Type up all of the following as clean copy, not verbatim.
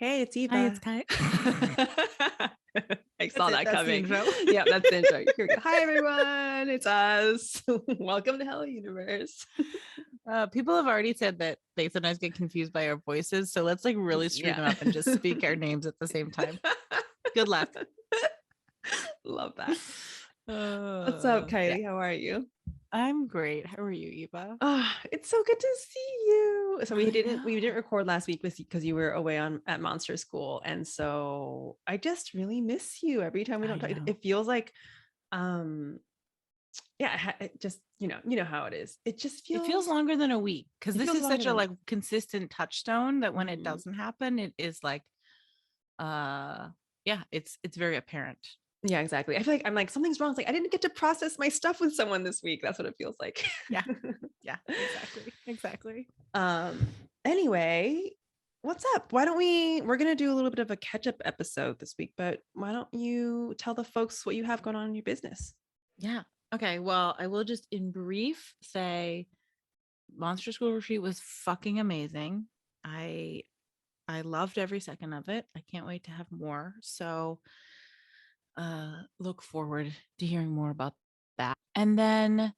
Hey, it's Hi, it's Eva. Kai. I saw that That's the coming. intro. Yeah, that's the intro. Here we go. Hi, everyone. It's us. Welcome to Hello Universe. People have already said that they sometimes get confused by our voices, so let's like really screw them Yeah. up and just speak our names at the same time. Good luck. Love that. What's up, Yeah, Kyley? How are you? I'm great. How are you, Eva? It's so good to see you. So we I didn't know. record last week because you were away at Monster School, and so I just really miss you every time we I don't talk. know. It feels like yeah, it just you know how it is. It just It feels feels longer than a week because it this feels is longer such a than like consistent touchstone that when it Mhm. doesn't happen, it is like, yeah, it's very apparent. Yeah, exactly. I feel like I'm like something's wrong. It's like I didn't get to process my stuff with someone this week. That's what it feels like. Yeah, yeah, exactly. um anyway, what's up? Why don't we're gonna do a little bit of a catch-up episode this week, but why don't you tell the folks what you have going on in your business? Yeah. Okay. Well, I will just in brief say Monster School Retreat was fucking amazing. I I loved every second of it. I can't wait to have more. So look forward to hearing more about that. And then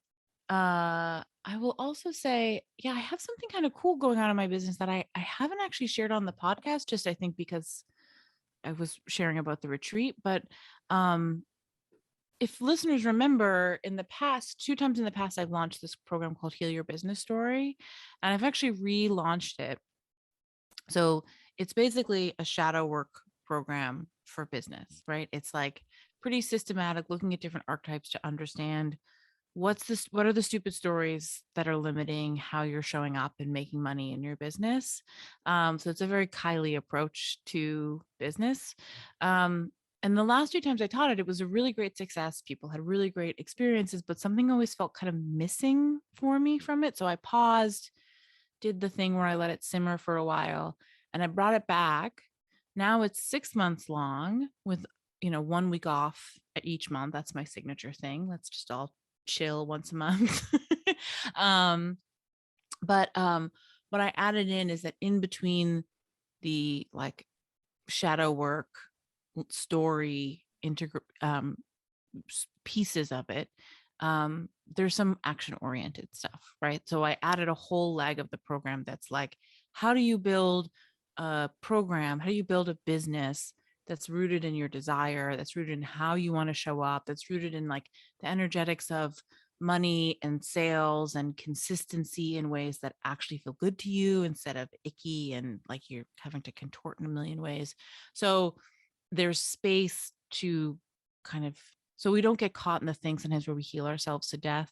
I will also say, yeah, I have something kind of cool going on in my business that I haven't actually shared on the podcast, just I think because I was sharing about the retreat. But um if listeners remember, in the past, 2 times in the past, I've launched this program called Heal Your Business Story, and I've actually relaunched it. So it's basically a shadow work program for business, right? It's like pretty systematic, looking at different archetypes to understand what are the stupid stories that are limiting how you're showing up and making money in your business. So it's a very Kyley approach to business. And the last 2 times I taught it, it was a really great success. People had really great experiences, but something always felt kind of missing for me from it. So I paused, did the thing where I let it simmer for a while, and I brought it back. Now it's 6 months long with 1 week off at each month. That's my signature thing. Let's just all chill once a month. um, but what I added in is that in between the like shadow work story pieces of it, there's some action oriented stuff, right? So I added a whole leg of the program that's like, how do you build a program? How do you build a business that's rooted in your desire, that's rooted in how you want to show up, that's rooted in like the energetics of money and sales and consistency in ways that actually feel good to you instead of icky and like you're having to contort in a million ways. So there's space to kind of, so we don't get caught in the thing sometimes where we heal ourselves to death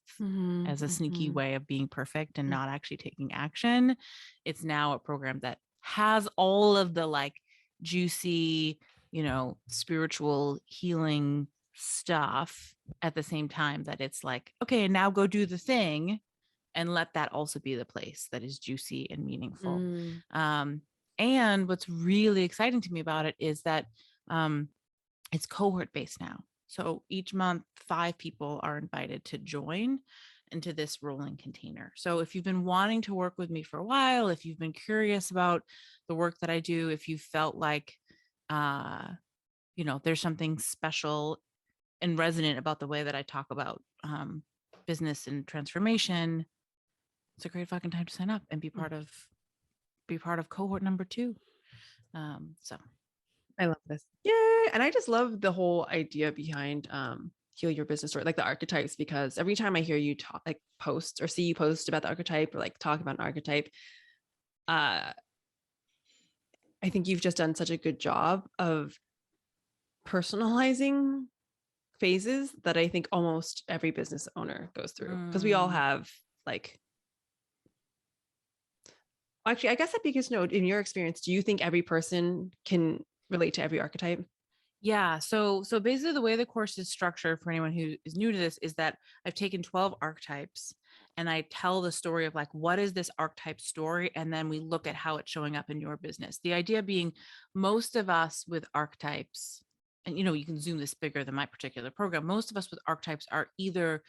as a sneaky way of being perfect and not actually taking action. It's now a program that has all of the like juicy, spiritual healing stuff at the same time that it's like, okay, now go do the thing and let that also be the place that is juicy and meaningful. Mm. And what's really exciting to me about it is that it's cohort based now. So each month, 5 people are invited to join into this rolling container. So if you've been wanting to work with me for a while, if you've been curious about the work that I do, if you felt like, there's something special and resonant about the way that I talk about business and transformation, it's a great fucking time to sign up and be part of cohort number 2. So I love this. Yay. And I just love the whole idea behind heal your business story, like the archetypes, because every time I hear you talk, like post or see you post about the archetype or like talk about an archetype, uh, I think you've just done such a good job of personalizing phases that I think almost every business owner goes through because we all have like, actually, I guess I'd be curious to know, in your experience, do you think every person can relate to every archetype? yeah, so basically the way the course is structured for anyone who is new to this is that I've taken 12 archetypes and I tell the story of like, what is this archetype story? And then we look at how it's showing up in your business. The idea being most of us with archetypes, and you can zoom this bigger than my particular program, most of us with archetypes are either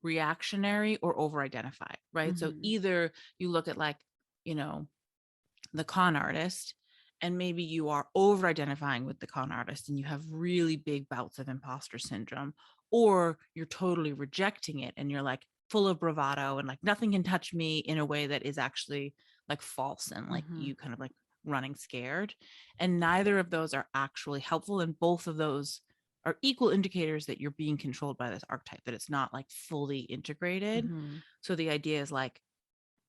reactionary or over identified, right? So either you look at like, the con artist and maybe you are over identifying with the con artist and you have really big bouts of imposter syndrome, or you're totally rejecting it and you're like full of bravado and like nothing can touch me in a way that is actually like false and like you kind of like running scared. And neither of those are actually helpful. And both of those are equal indicators that you're being controlled by this archetype, that it's not like fully integrated. So the idea is like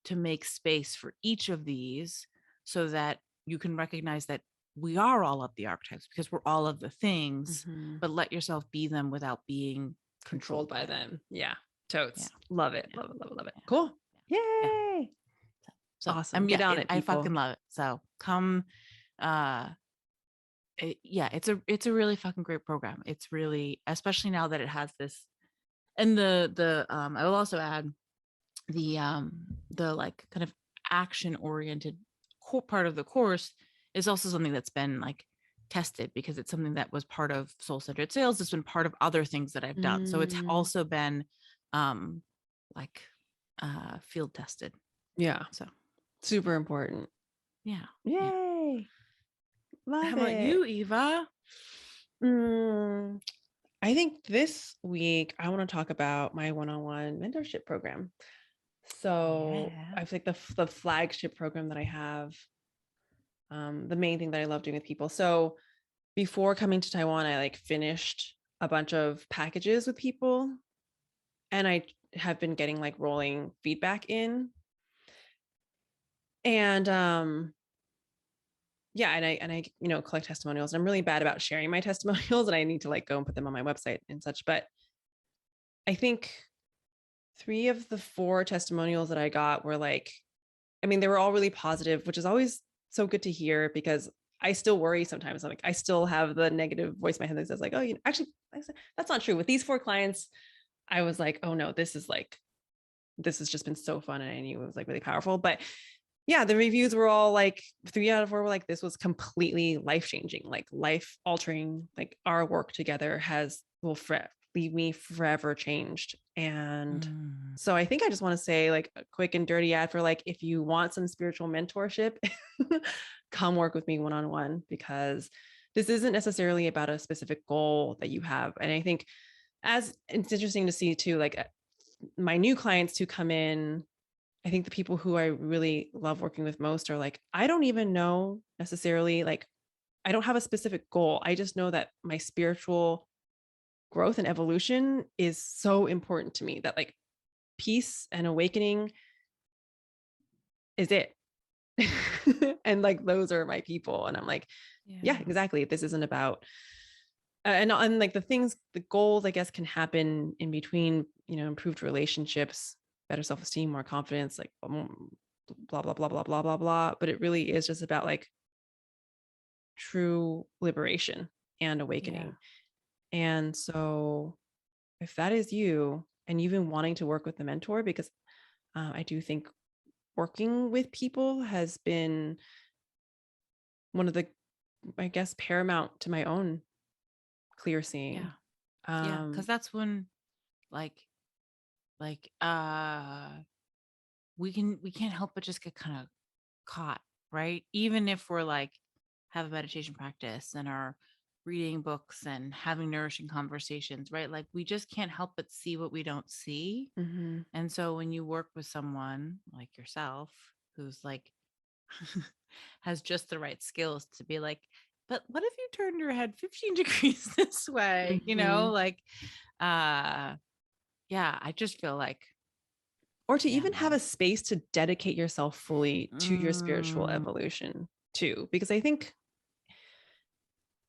to make space for each of these so that you can recognize that we are all of the archetypes because we're all of the things, but let yourself be them without being controlled by them. Yeah. Totes. Yeah. Love it. Love it. Love it. Love it. Cool. Yay. So Awesome. Get on it, I people. fucking love it. So come, it's a really fucking great program. It's really, especially now that it has this, and I will also add the like kind of action oriented core part of the course is also something that's been like tested, because it's something that was part of soul centered sales. It's been part of other things that I've done. So it's also been like field tested. Yeah. So super important. yeah. Yay. Love How about you, Eva? I think this week I want to talk about my one-on-one mentorship program. So I feel like the flagship program that I have, the main thing that I love doing with people. So before coming to Taiwan, I like finished a bunch of packages with people, and I have been getting like rolling feedback in. And yeah, and I collect testimonials. And I'm really bad about sharing my testimonials, and I need to like go and put them on my website and such. But I think 3 of the 4 testimonials that I got were like, I mean, they were all really positive, which is always so good to hear, because I still worry sometimes. Like I still have the negative voice in my head that says like, oh, actually, that's not true. With these 4 clients, I was like, oh no, this has just been so fun. And I knew it was like really powerful. But yeah, the reviews were all like 3 out of 4 were like, this was completely life-changing, like life-altering. Like our work together will leave me forever changed. And so I think I just want to say like a quick and dirty ad for like, if you want some spiritual mentorship, come work with me one-on-one, because this isn't necessarily about a specific goal that you have. And I think as it's interesting to see too, like my new clients who come in, I think the people who I really love working with most are like, I don't even know necessarily, like, I don't have a specific goal. I just know that my spiritual growth and evolution is so important to me, that like peace and awakening is it. And like, those are my people. And I'm like, yeah, exactly. This isn't about, and like the goals, I guess, can happen in between, improved relationships, better self-esteem, more confidence, like blah, blah, blah, blah, blah, blah, blah. But it really is just about like true liberation and awakening. And so if that is you and you've been wanting to work with the mentor, because I do think working with people has been one of the, I guess, paramount to my own clear seeing. Because that's when like we can't help but just get kind of caught, right? Even if we're like have a meditation practice and are reading books and having nourishing conversations, right? Like we just can't help but see what we don't see. And so when you work with someone like yourself who's like has just the right skills to be like, but what if you turned your head 15 degrees this way? Like I just feel like, or to even have a space to dedicate yourself fully to your spiritual evolution too, because I think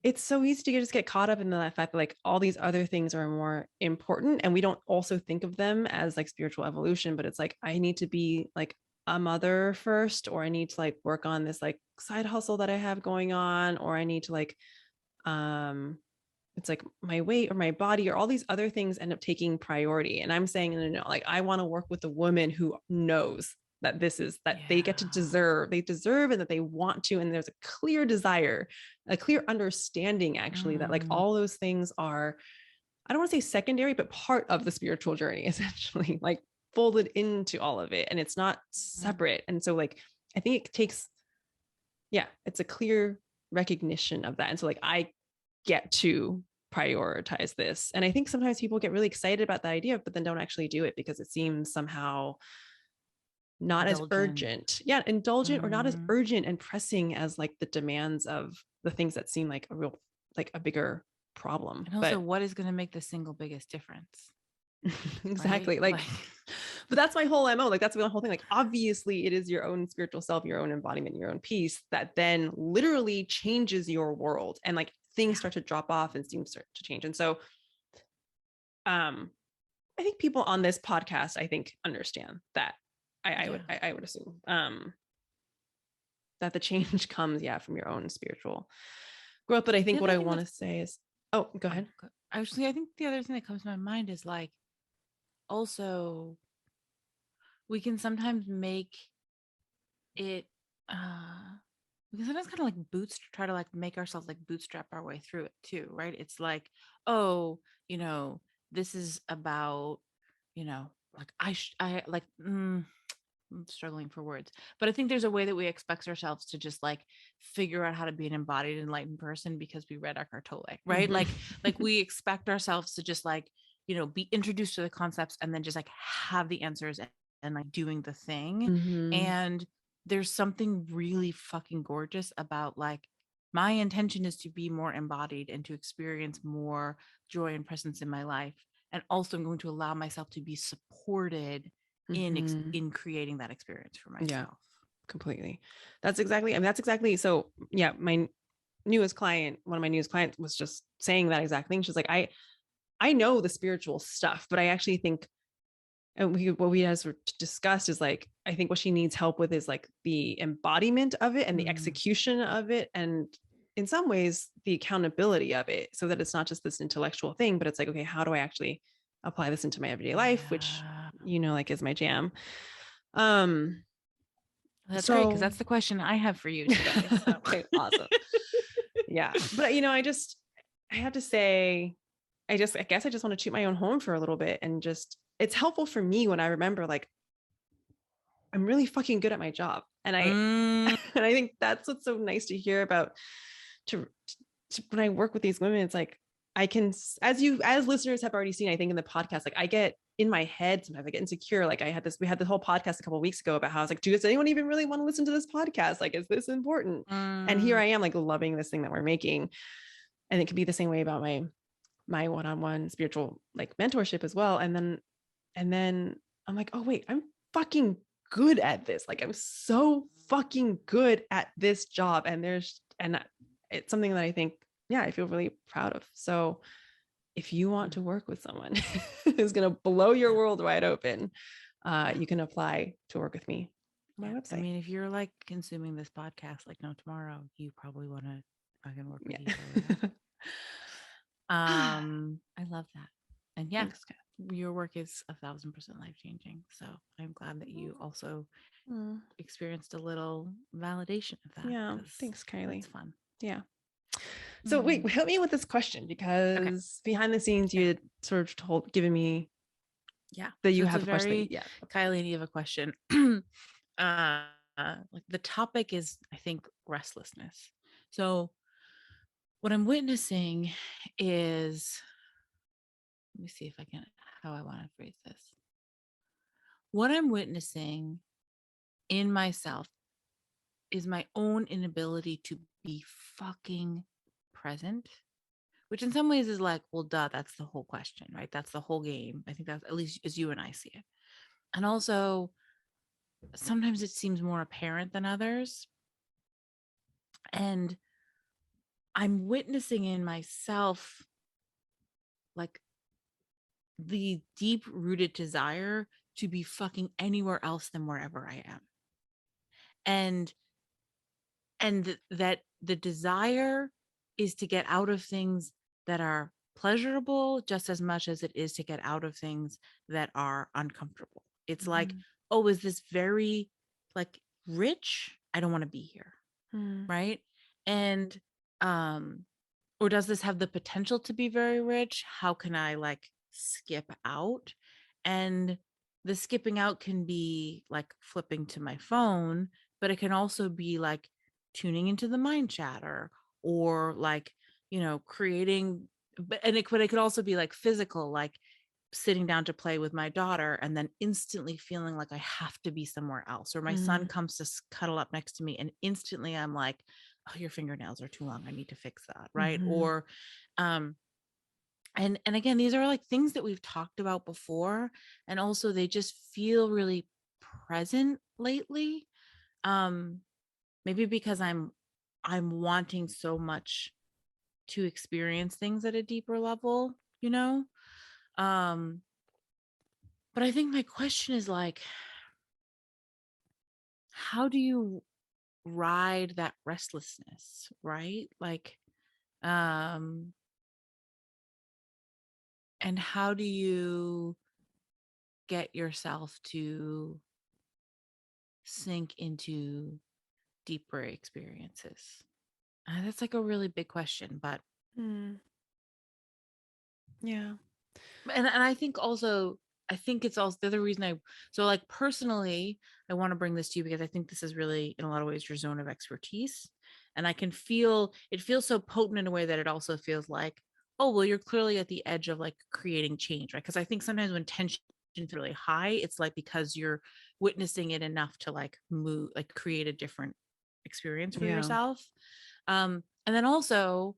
it's so easy to just get caught up in the fact that like all these other things are more important, and we don't also think of them as like spiritual evolution. But it's like, I need to be like a mother first, or I need to like work on this like side hustle that I have going on, or I need to like it's like my weight or my body or all these other things end up taking priority. And I'm saying, no, like I want to work with a woman who knows that this is that they deserve, and that they want to, and there's a clear desire, a clear understanding actually, that like all those things are, I don't want to say secondary, but part of the spiritual journey, essentially, like folded into all of it, and it's not separate. And so like I think it takes, it's a clear recognition of that. And so like I get to prioritize this. And I think sometimes people get really excited about the idea, but then don't actually do it because it seems somehow not as Indulgent. urgent. Yeah, indulgent or not as urgent and pressing as like the demands of the things that seem like a real, like a bigger problem. And also, what is going to make the single biggest difference? Exactly. Right? Like, but that's my whole MO. Like, that's the whole thing. Like, obviously, it is your own spiritual self, your own embodiment, your own peace that then literally changes your world. And like things start to drop off and things start to change. And so, I think people on this podcast, I think, understand that. I would assume that the change comes, from your own spiritual growth. But I think what I want to say is, oh, go ahead. Actually, I think the other thing that comes to my mind is like, also, we can sometimes make it, we can sometimes kind of like try to like make ourselves like bootstrap our way through it too, right? It's like, oh, this is about, like I'm struggling for words, but I think there's a way that we expect ourselves to just like figure out how to be an embodied, enlightened person because we read Eckhart Tolle, right? Mm-hmm. Like we expect ourselves to just like, be introduced to the concepts and then just like have the answers and like doing the thing. Mm-hmm. And there's something really fucking gorgeous about like, my intention is to be more embodied and to experience more joy and presence in my life. And also I'm going to allow myself to be supported in creating that experience for myself. Yeah, completely. That's exactly. So yeah, one of my newest clients was just saying that exact thing. She's like, I know the spiritual stuff, but I actually think, and what we has discussed is like, I think what she needs help with is like the embodiment of it and the execution of it. And in some ways the accountability of it, so that it's not just this intellectual thing, but it's like, okay, how do I actually apply this into my everyday life, which, like is my jam. That's great, because that's the question I have for you today. So. Okay, awesome. Yeah. But I have to say, I guess I just want to toot my own horn for a little bit, and just, it's helpful for me when I remember like I'm really fucking good at my job. And and I think that's what's so nice to hear about to when I work with these women. It's like, I can, as listeners have already seen, I think in the podcast, like I get in my head, sometimes I get insecure. Like we had this whole podcast a couple of weeks ago about how I was like, does anyone even really want to listen to this podcast? Like, is this important? And here I am like loving this thing that we're making. And it could be the same way about my one-on-one spiritual like mentorship as well. And then I'm like, oh wait, I'm fucking good at this. Like I'm so fucking good at this job. And it's something that I think, I feel really proud of. So if you want to work with someone who's going to blow your world wide open, you can apply to work with me on my website. I mean, if you're like consuming this podcast like no tomorrow, you probably want to fucking work with you. I love that. And thanks, your work is 1,000% life-changing. So I'm glad that you also experienced a little validation of that. Yeah, thanks, Kyley. It's fun. Yeah. So wait, help me with this question, because behind the scenes you had sort of given me that you have a question. Yeah, Kyley and Eva question. Like the topic is, I think, restlessness. So what I'm witnessing is, let me see if I can, how I want to phrase this. What I'm witnessing in myself is my own inability to be fucking present, which in some ways is like, well, duh, that's the whole question, right? That's the whole game. I think that's, at least as you and I see it. And also sometimes it seems more apparent than others. And I'm witnessing in myself like the deep rooted desire to be fucking anywhere else than wherever I am. And that the desire is to get out of things that are pleasurable just as much as it is to get out of things that are uncomfortable. It's like, oh, is this very like rich? I don't want to be here. Right. And or does this have the potential to be very rich? How can I like skip out? And the skipping out can be like flipping to my phone, but it can also be like tuning into the mind chatter or like, creating, but it could also be like physical, like sitting down to play with my daughter and then instantly feeling like I have to be somewhere else, or my son comes to cuddle up next to me and instantly I'm like, oh, your fingernails are too long, I need to fix that, right? Or and again, these are like things that we've talked about before, and also they just feel really present lately. Maybe because I'm wanting so much to experience things at a deeper level, um but I think my question is like, how do you ride that restlessness, right? Like, um and how do you get yourself to sink into deeper experiences? That's like a really big question, but Yeah. and I think also, I think it's also the other reason so like personally, I want to bring this to you because I think this is really in a lot of ways your zone of expertise. And I can feel it feels so potent in a way that it also feels like, oh, well, you're clearly at the edge of like creating change, right? Because I think sometimes when tension is really high, it's like because you're witnessing it enough to like move, like create a different experience for Yeah. yourself. And then also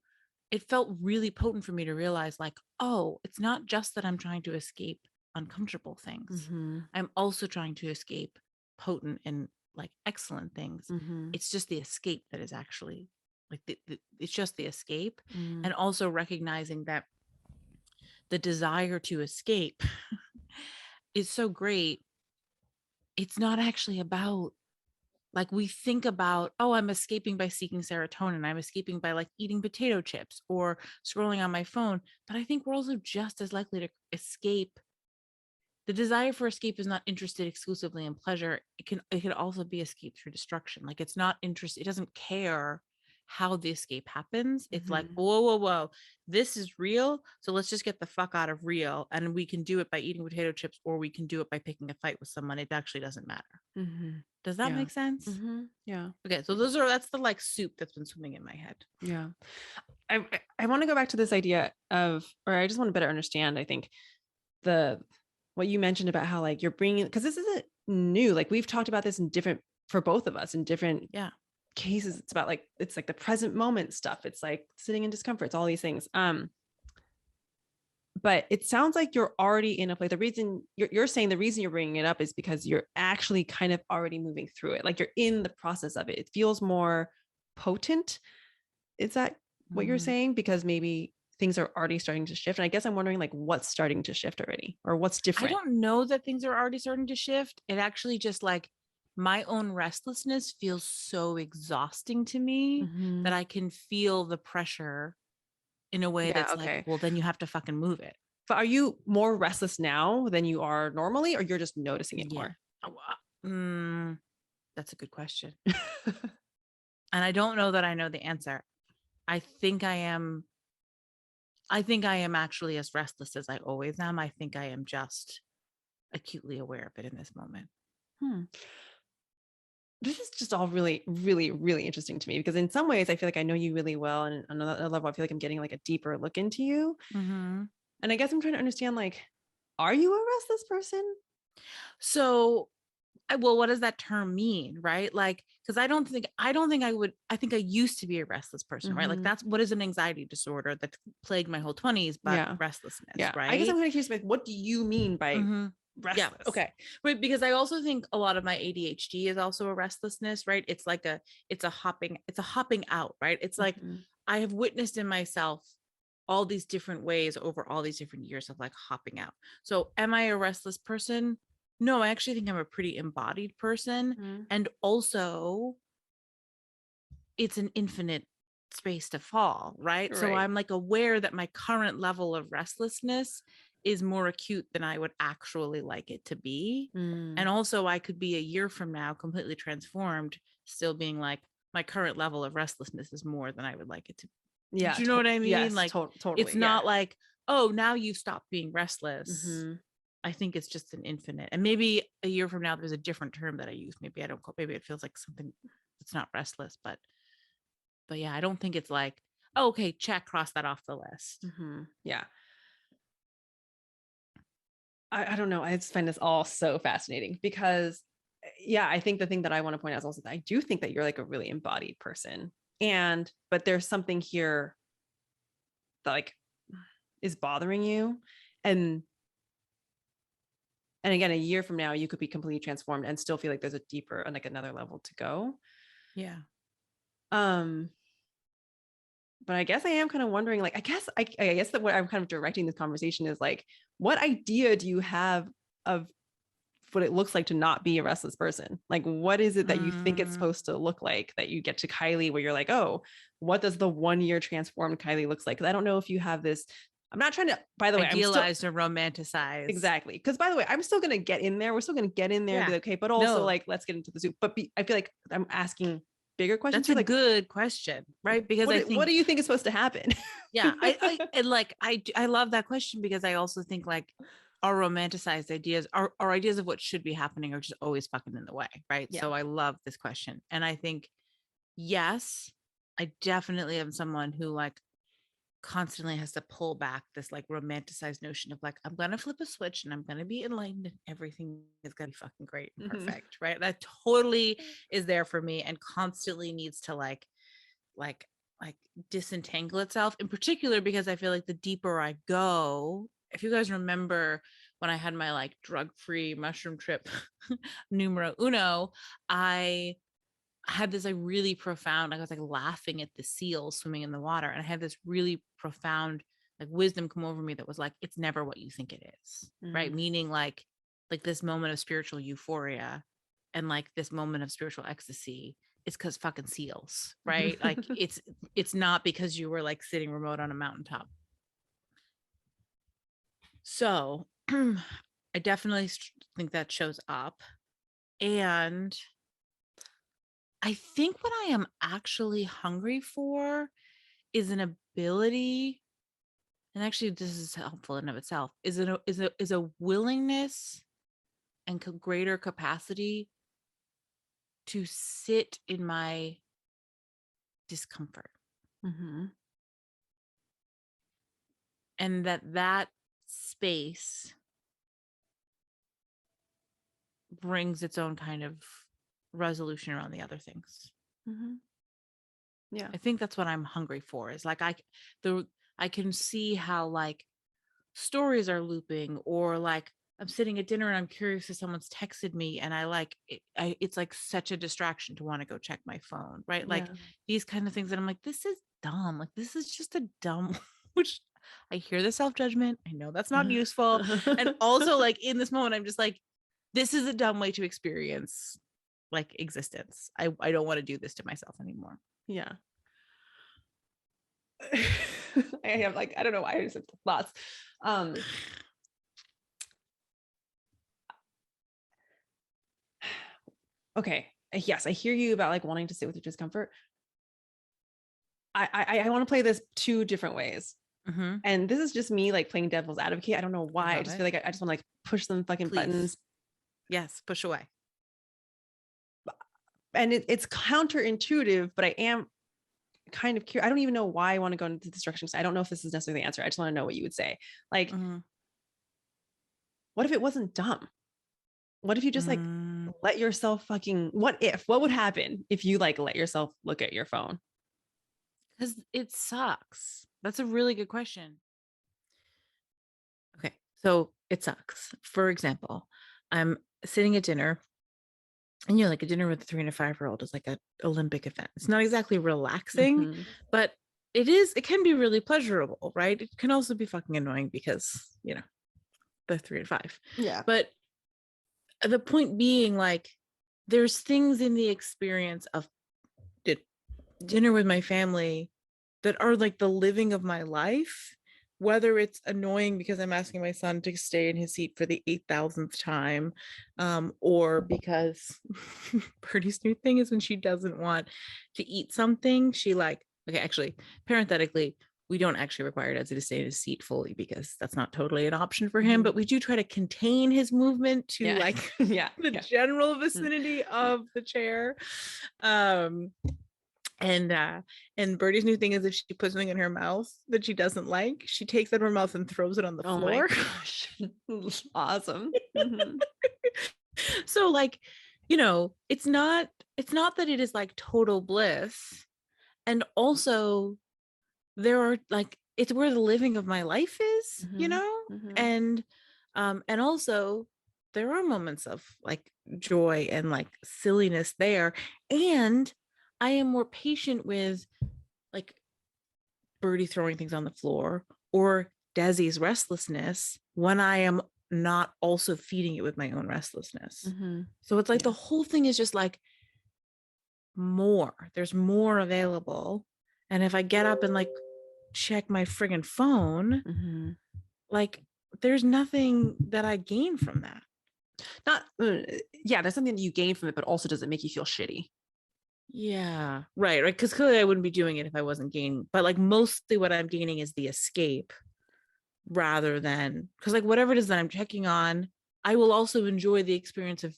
it felt really potent for me to realize like, oh, it's not just that I'm trying to escape uncomfortable things. I'm also trying to escape potent and like excellent things. It's just the escape that is actually like it's just the escape. And also recognizing that the desire to escape is so great. It's not actually about, like, we think about, oh, I'm escaping by seeking serotonin, I'm escaping by like eating potato chips or scrolling on my phone, but I think we're also just as likely to escape. The desire for escape is not interested exclusively in pleasure. It can also be escape through destruction. Like, it's not interested, it doesn't care how the escape happens. It's like, whoa, this is real, so let's just get the fuck out of real, and we can do it by eating potato chips, or we can do it by picking a fight with someone. It actually doesn't matter. Does that Yeah. make sense? Yeah. Okay, so that's the like soup that's been swimming in my head. Yeah. I want to go back to this idea of, or I just want to better understand, I think, the what you mentioned about how like you're bringing, because this isn't new, like we've talked about this in different, for both of us in different cases. It's about like, it's like the present moment stuff, it's like sitting in discomfort, it's all these things. But it sounds like you're already in a place. The reason you're saying the reason you're bringing it up is because you're actually kind of already moving through it, like you're in the process of it. It feels more potent. Is that what you're saying? Because maybe things are already starting to shift. And I guess I'm wondering like what's starting to shift already, or what's I different. don't know that things are already starting to shift. It actually just like my own restlessness feels so exhausting to me that I can feel the pressure in a way that's like, well, then you have to fucking move it. But are you more restless now than you are normally, or you're just noticing it more? That's a good question. And I don't know that I know the answer. I think I am actually as restless as I always am. I think I am just acutely aware of it in this moment. This is just all really, really, really interesting to me, because in some ways I feel like I know you really well. And on another level, I feel like I'm getting like a deeper look into you. And I guess I'm trying to understand, like, are you a restless person? So, well, what does that term mean, right? Like, because I don't think I would. I think I used to be a restless person, right? Like, that's what is an anxiety disorder that plagued my whole 20s, but restlessness, right? I guess I'm kind of curious, like, what do you mean by restless? Yeah. Okay. Right. Because I also think a lot of my ADHD is also a restlessness, right? It's like it's a hopping out, right? It's like I have witnessed in myself all these different ways over all these different years of like hopping out. So am I a restless person? No, I actually think I'm a pretty embodied person. And also it's an infinite space to fall, right? So I'm like aware that my current level of restlessness is more acute than I would actually like it to be. And also I could be a year from now completely transformed, still being like, my current level of restlessness is more than I would like it to. Do you know what I mean? Yes, like totally. It's not like, oh, now you've stopped being restless. I think it's just an infinite. And maybe a year from now there's a different term that I use. Maybe I don't call, maybe it feels like something that's not restless, but But yeah, I don't think it's like, oh, okay, check, cross that off the list. Yeah. I don't know. I just find this all so fascinating because, yeah, I think the thing that I want to point out is also that I do think that you're like a really embodied person. But there's something here that like is bothering you. And again, a year from now, you could be completely transformed and still feel like there's a deeper and like another level to go. Yeah. But I guess I am kind of wondering, like, I guess that what I'm kind of directing this conversation is like, what idea do you have of what it looks like to not be a restless person? Like, what is it that you think it's supposed to look like that you get to Kyley where you're like, oh, what does the 1 year transformed Kyley looks like? Because I don't know if you have this. I'm not trying to, by the way, idealized or romanticized. Exactly. Because by the way, I'm still going to get in there. We're still going to get in there and be like, okay, but also like, let's get into the soup. But I feel like I'm asking bigger questions. That's a like, good question, right? Because what do you think is supposed to happen? Yeah, I love that question because I also think like our romanticized ideas, our ideas of what should be happening are just always fucking in the way, right? Yeah. So I love this question, and I think yes, I definitely am someone who like constantly has to pull back this like romanticized notion of like, I'm gonna flip a switch and I'm gonna be enlightened and everything is gonna be fucking great and perfect, right? That totally is there for me and constantly needs to like disentangle itself, in particular because I feel like the deeper I go, if you guys remember when I had my like drug-free mushroom trip numero uno, I had this like really profound, I was like laughing at the seals swimming in the water, and I had this really profound like wisdom come over me that was like, it's never what you think it is, right? Meaning like this moment of spiritual euphoria and like this moment of spiritual ecstasy is because fucking seals, right? Like it's not because you were like sitting remote on a mountaintop. So I definitely think that shows up. And I think what I am actually hungry for is an ability, and actually this is helpful in of itself, is a willingness and greater capacity to sit in my discomfort. And that space brings its own kind of resolution around the other things. Yeah, I think that's what I'm hungry for, is like I can see how like stories are looping, or like I'm sitting at dinner and I'm curious if someone's texted me and I like it's like such a distraction to want to go check my phone, right? Like these kind of things that I'm like, this is dumb. Like this is just a dumb, which I hear the self-judgment. I know that's not useful. And also like in this moment, I'm just like, this is a dumb way to experience like existence. I don't want to do this to myself anymore. Yeah. I have like, I don't know why I just have thoughts. Okay. Yes, I hear you about like wanting to sit with your discomfort. I want to play this two different ways. And this is just me like playing devil's advocate. I don't know why. I just feel like I just want to like push some fucking buttons. Yes, push away. And it's counterintuitive, but I am kind of curious. I don't even know why I want to go into destruction. I don't know if this is necessarily the answer. I just want to know what you would say. Like, what if it wasn't dumb? What if you just like let yourself fucking, what would happen if you like let yourself look at your phone? Because it sucks. That's a really good question. Okay. So it sucks. For example, I'm sitting at dinner, and like a dinner with a 3 and a 5-year-old is like an Olympic event. It's not exactly relaxing, but it can be really pleasurable, right? It can also be fucking annoying because, the 3 and 5. Yeah. But the point being, like, there's things in the experience of dinner with my family that are like the living of my life, whether it's annoying because I'm asking my son to stay in his seat for the 8,000th time, or because Birdie's new thing is when she doesn't want to eat something, she like, okay, actually, parenthetically, we don't actually require Desi to stay in his seat fully because that's not totally an option for him, but we do try to contain his movement to the general vicinity of the chair. And Birdie's new thing is if she puts something in her mouth that she doesn't like, she takes it in her mouth and throws it on the Oh my floor. gosh. Awesome. Mhm. So like, it's not that it is like total bliss. And also there are like, it's where the living of my life is, Mhm. Mhm. and also there are moments of like joy and like silliness there. And I am more patient with like Birdie throwing things on the floor or Desi's restlessness when I am not also feeding it with my own restlessness. Mhm. So it's like the Yeah. whole thing is just like there's more available. And if I get up and like check my friggin' phone, Mhm. like there's nothing that I gain from that. Not yeah, there's something that you gain from it, but also does it make you feel shitty? Yeah, right. Because clearly I wouldn't be doing it if I wasn't gaining. But like mostly what I'm gaining is the escape rather than because like whatever it is that I'm checking on, I will also enjoy the experience of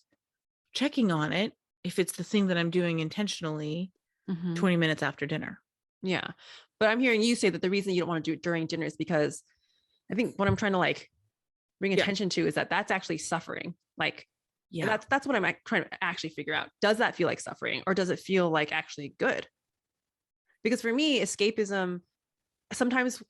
checking on it if it's the thing that I'm doing intentionally Mhm. 20 minutes after dinner. Yeah. But I'm hearing you say that the reason you don't want to do it during dinner is because I think what I'm trying to like bring Yeah. attention to is that that's actually suffering. Like Yeah. that's what I'm trying to actually figure out. Does that feel like suffering or does it feel like actually good? Because for me, escapism, sometimes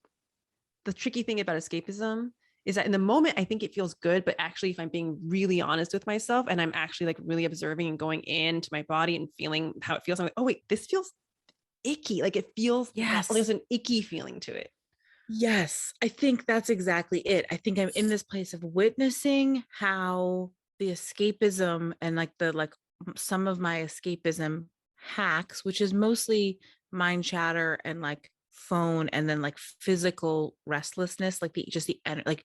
the tricky thing about escapism is that in the moment I think it feels good, but actually if I'm being really honest with myself and I'm actually like really observing and going into my body and feeling how it feels, I'm like, oh wait, this feels icky. Like it feels there's Yes. an icky feeling to it. Yes. I think that's exactly it. I think I'm in this place of witnessing how the escapism and like some of my escapism hacks, which is mostly mind chatter and like phone and then like physical restlessness, like like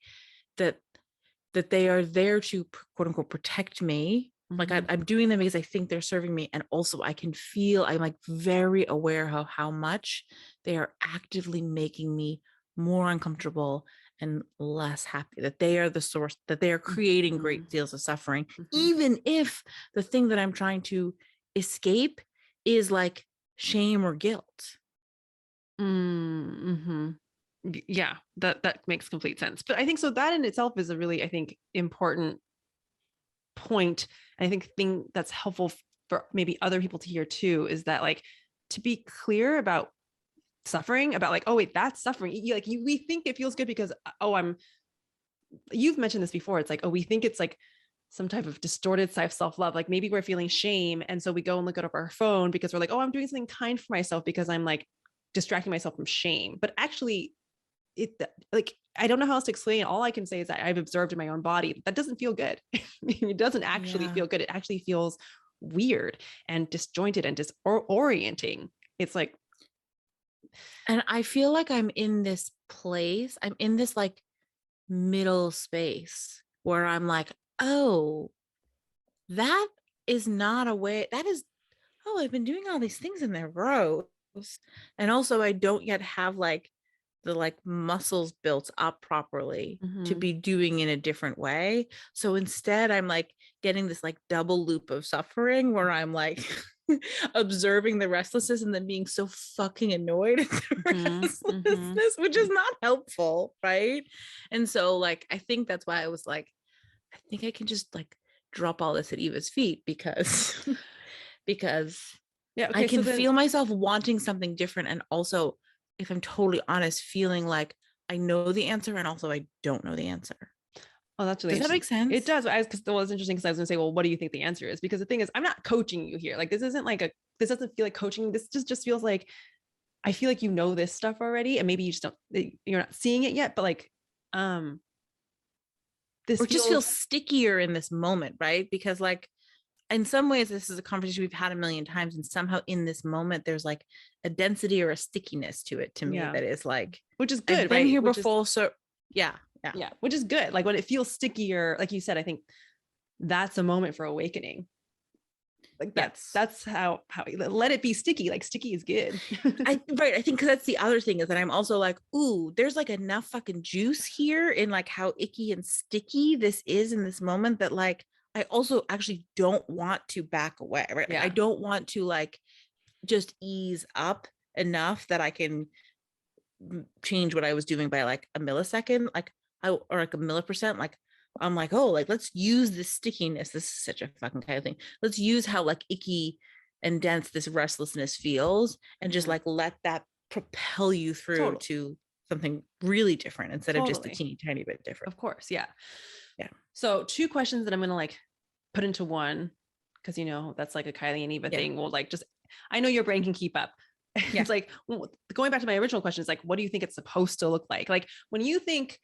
that they are there to quote unquote protect me. Like Mm-hmm. I'm doing them because I think they're serving me. And also I can feel I'm like very aware of how much they are actively making me more uncomfortable and less happy, that they are the source, that they are creating Mm-hmm. great deals of suffering, Mm-hmm. even if the thing that I'm trying to escape is like shame or guilt. Mm-hmm. Yeah, that makes complete sense. But I think so that in itself is a really, I think, important point. And I think thing that's helpful for maybe other people to hear too is that like to be clear about suffering, about like, oh wait, that's suffering. We think it feels good because oh, you've mentioned this before. It's like, oh, we think it's like some type of distorted side of self-love. Like maybe we're feeling shame. And so we go and look it up our phone because we're like, oh, I'm doing something kind for myself because I'm like distracting myself from shame. But actually, it like I don't know how else to explain it. All I can say is that I've observed in my own body that doesn't feel good. It doesn't actually Yeah. feel good. It actually feels weird and disjointed and disorienting. It's like, And I feel like I'm in this place, I'm in this like middle space where I'm like, oh, that is not a way, that is, oh, I've been doing all these things and they're gross. And also, I don't yet have like the like muscles built up properly to mm-hmm, be doing in a different way. So instead, I'm like getting this like double loop of suffering where I'm like observing the restlessness and then being so fucking annoyed at the mm-hmm, mm-hmm. restlessness, which is not helpful, right? And so, like, I think that's why I was like, I think I can just like drop all this at Eva's feet because because Yeah. I Okay. So can then, feel myself wanting something different. And also, if I'm totally honest, feeling like I know the answer and also I don't know the answer. oh, that's really Does that interesting. make It sense? does. Because it was interesting because I was going to say, well, what do you think the answer is? Because the thing is, I'm not coaching you here. Like this isn't like this doesn't feel like coaching. This just feels like I feel like you know this stuff already, and maybe you just don't. You're not seeing it yet, but like, um, this Or just feels feels stickier in this moment, right? Because, like, in some ways, this is a conversation we've had a million times. And somehow in this moment, there's like a density or a stickiness to it to me yeah, that is like, which is I've good, been right? here Which is before. So, yeah, yeah, yeah, which is good. Like when it feels stickier, like you said, I think that's a moment for awakening. Like yes. that's how let it be sticky. Like sticky is good. Right. I think because that's the other thing is that I'm also like, ooh, there's like enough fucking juice here in like how icky and sticky this is in this moment that like I also actually don't want to back away. Right. Like I Yeah. don't want to like just ease up enough that I can change what I was doing by like a millisecond, or like a millipercent. Like I'm like, oh, like let's use this stickiness. This is such a fucking kind of thing. Let's use how like icky and dense this restlessness feels, and just like let that propel you through to something really different instead of just a teeny tiny bit different. Of course, yeah. Yeah. So 2 questions that I'm gonna like put into one, because that's like a Kyley and Eva thing. Well, like just I know your brain can keep up. It's like going back to my original question, is like, what do you think it's supposed to look like? Like when you think,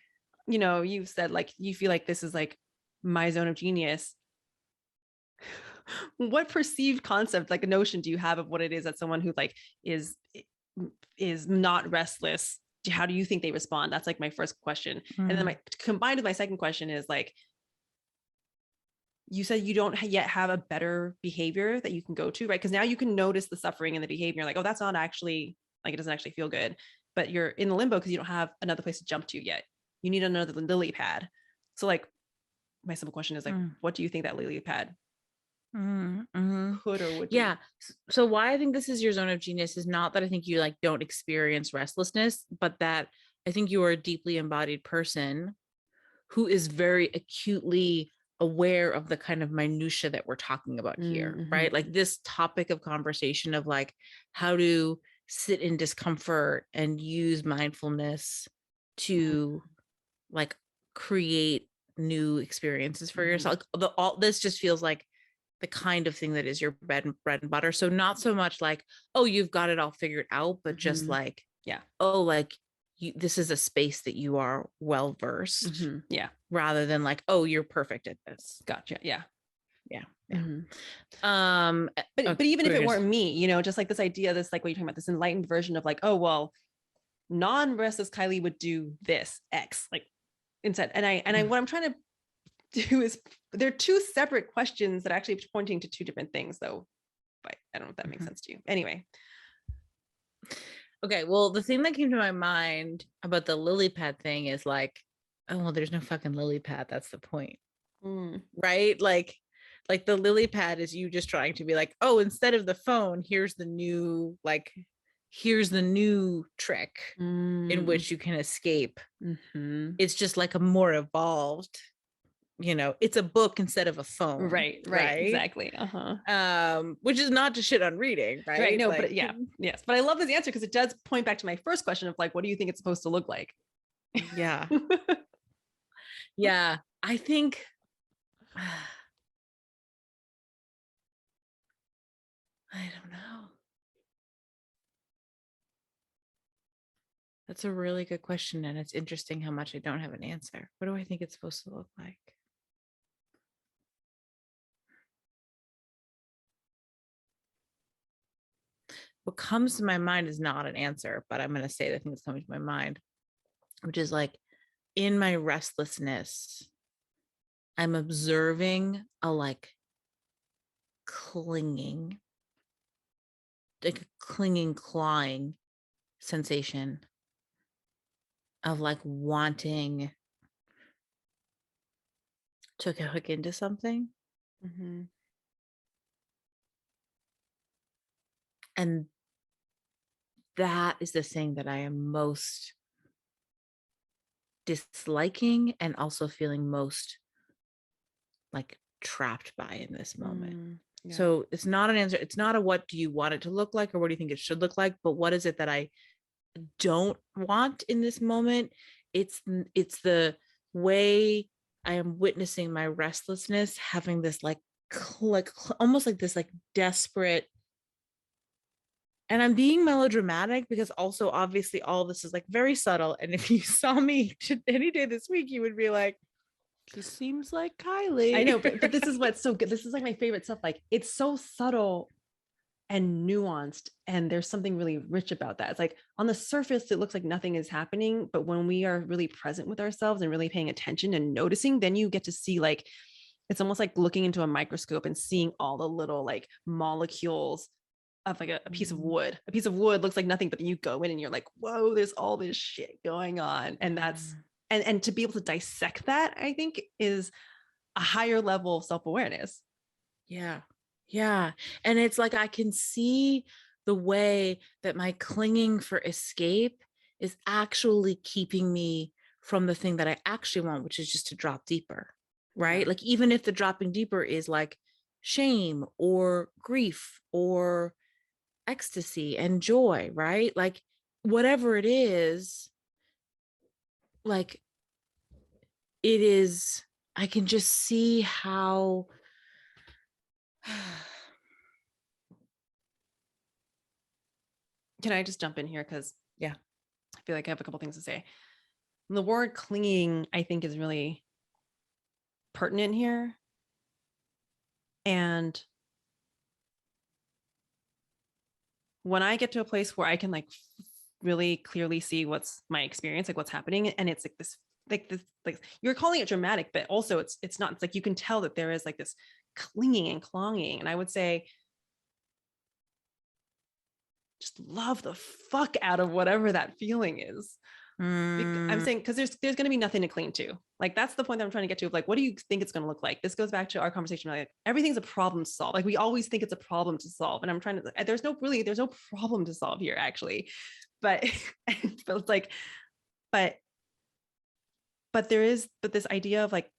you've said like you feel like this is like my zone of genius. What perceived concept, like a notion, do you have of what it is that someone who like is not restless? How do you think they respond? That's like my first question. And then combined with my second question is like, you said you don't yet have a better behavior that you can go to, right? Because now you can notice the suffering and the behavior. Like, oh, that's not actually, like, it doesn't actually feel good. But you're in the limbo because you don't have another place to jump to yet. You need another lily pad. So, like, my simple question is like, what do you think that lily pad could or would be? So why I think this is your zone of genius is not that I think you like don't experience restlessness, but that I think you are a deeply embodied person who is very acutely aware of the kind of minutia that we're talking about here, right? Like this topic of conversation of like how to sit in discomfort and use mindfulness to like create new experiences for yourself. All this just feels like the kind of thing that is your bread and butter. So not so much like, oh, you've got it all figured out, but just like, oh, like this is a space that you are well versed. Rather than like, oh, you're perfect at this. Gotcha. Yeah. But even if it weren't me, just like this idea, this like what you're talking about, this enlightened version of like, oh, well, non-restless Kyley would do this X, like instead. And I what I'm trying to do is, they're 2 separate questions that are actually pointing to 2 different things, though. But I don't know if that makes sense to you. Anyway. Okay, well, the thing that came to my mind about the lily pad thing is like, oh, well, there's no fucking lily pad. That's the point. Right? Like the lily pad is you just trying to be like, oh, instead of the phone, here's the new trick in which you can escape. It's just like a more evolved, it's a book instead of a phone. Right. Exactly. Which is not to shit on reading, right? No, like, but yes. But I love this answer because it does point back to my first question of like, what do you think it's supposed to look like? Yeah. I think I don't know. That's a really good question, and it's interesting how much I don't have an answer. What do I think it's supposed to look like? What comes to my mind is not an answer, but I'm going to say the thing that's coming to my mind, which is like, in my restlessness, I'm observing a like clinging, clawing sensation of like wanting to hook into something. And that is the thing that I am most disliking and also feeling most like trapped by in this moment. So it's not an answer. It's not a what do you want it to look like or what do you think it should look like, but what is it that I don't want in this moment? It's the way I am witnessing my restlessness having this like almost like this like desperate, and I'm being melodramatic because also obviously all this is like very subtle, and if you saw me any day this week you would be like, this seems like Kyley. I know, but this is what's so good. This is like my favorite stuff. Like it's so subtle and nuanced, and there's something really rich about that. It's like on the surface it looks like nothing is happening, but when we are really present with ourselves and really paying attention and noticing, then you get to see like, it's almost like looking into a microscope and seeing all the little like molecules of like a piece of wood. A piece of wood looks like nothing, but then you go in and you're like, whoa, there's all this shit going on. And that's and to be able to dissect that, I think, is a higher level of self-awareness. Yeah. And it's like I can see the way that my clinging for escape is actually keeping me from the thing that I actually want, which is just to drop deeper, right? Yeah. Like, even if the dropping deeper is like shame or grief or ecstasy and joy, right? Like, whatever it is, like, it is, I can just see how Can I just jump in here? Because yeah. I feel like I have a couple things to say. The word clinging, I think, is really pertinent here. And when I get to a place where I can like really clearly see what's my experience, like what's happening, and it's like you're calling it dramatic, but also it's not. It's like you can tell that there is like this clinging and clanging. And I would say just love the fuck out of whatever that feeling is. I'm saying because there's going to be nothing to cling to. Like that's the point that I'm trying to get to. Of like, what do you think it's going to look like? This goes back to our conversation. Like everything's a problem to solve. Like we always think it's a problem to solve, and I'm trying to. There's no problem to solve here actually, but but it's like, but but this idea of like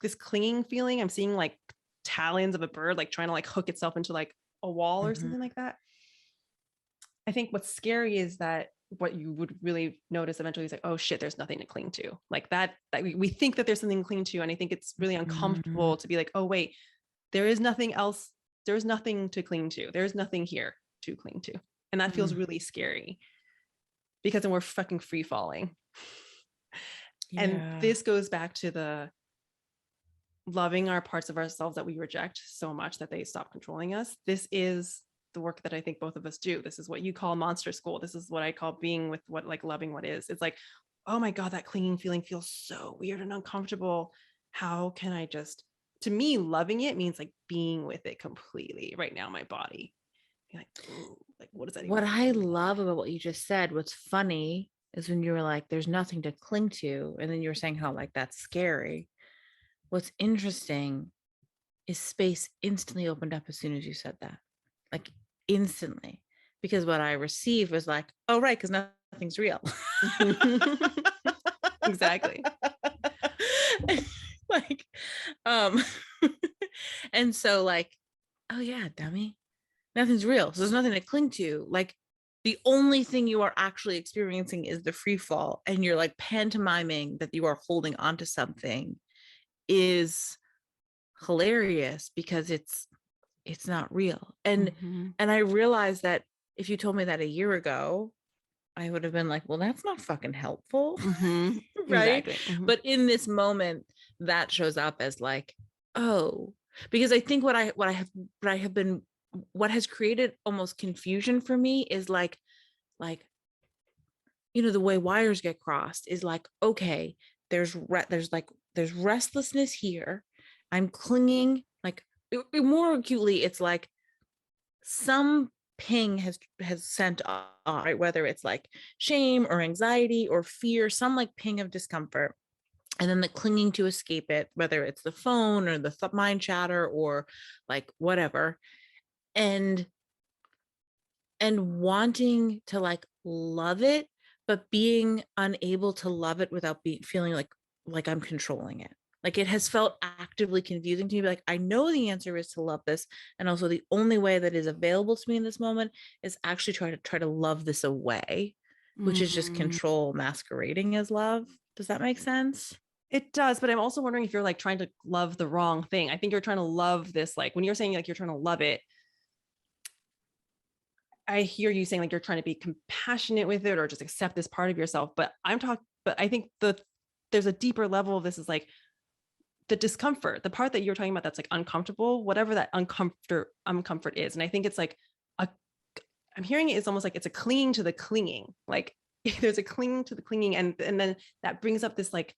this clinging feeling. I'm seeing like talons of a bird like trying to like hook itself into like a wall or something like that. I think what's scary is that what you would really notice eventually is like, oh shit, there's nothing to cling to. Like that we think that there's something to cling to. And I think it's really uncomfortable to be like, oh wait, there is nothing else. There's nothing to cling to. There's nothing here to cling to. And that feels really scary because then we're fucking free falling. Yeah. And this goes back to the loving our parts of ourselves that we reject so much that they stop controlling us. This is the work that I think both of us do. This is what you call monster school. This is what I call being with what, like loving what is. It's like, oh my God, that clinging feeling feels so weird and uncomfortable. How can I just, to me, loving it means like being with it completely right now, my body. You're like, ooh, like, what does that What even I feel love like? about what you just said, what's funny is when you were like, there's nothing to cling to. And then you were saying how like that's scary. What's interesting is space instantly opened up as soon as you said that. Like instantly. Because what I received was like, oh, right, because nothing's real. Exactly. Like, um, and so like, oh yeah, dummy. Nothing's real. So there's nothing to cling to. Like the only thing you are actually experiencing is the free fall. And you're like pantomiming that you are holding onto something is hilarious because it's not real. And I realized that if you told me that a year ago, I would have been like, well, that's not fucking helpful. Right. Exactly. But in this moment, that shows up as like, oh, because I think what has created almost confusion for me is like the way wires get crossed is like, okay, there's restlessness here. I'm clinging, like more acutely, it's like some ping has sent off, right? Whether it's like shame or anxiety or fear, some like ping of discomfort. And then the clinging to escape it, whether it's the phone or the mind chatter or like whatever. And wanting to like love it, but being unable to love it without feeling like I'm controlling it. Like it has felt actively confusing to me. Like I know the answer is to love this, and also the only way that is available to me in this moment is actually try to love this away, which is just control masquerading as love. Does that make sense? It does, but I'm also wondering if you're like trying to love the wrong thing. I think you're trying to love this, like when you're saying like you're trying to love it, I hear you saying like you're trying to be compassionate with it or just accept this part of yourself. But I think there's a deeper level of this is like the discomfort, the part that you're talking about that's like uncomfortable, whatever that uncomfort is. And I think it's like I'm hearing it is almost like it's a clinging to the clinging. Like there's a clinging to the clinging, and then that brings up this like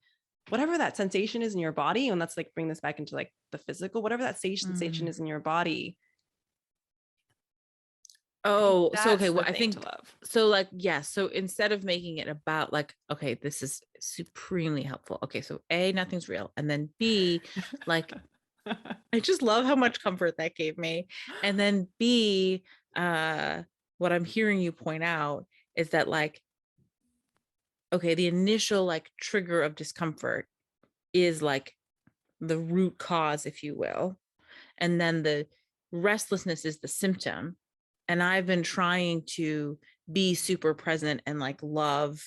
whatever that sensation is in your body, and let's like bring this back into like the physical, whatever that sensation is in your body. I think Oh, so okay, that's well, the I thing to think love. so like yes, so instead of making it about like, okay, this is supremely helpful. Okay, so A, nothing's real. And then B, like I just love how much comfort that gave me. And then B, what I'm hearing you point out is that like, okay, the initial like trigger of discomfort is like the root cause, if you will. And then the restlessness is the symptom. And I've been trying to be super present and like love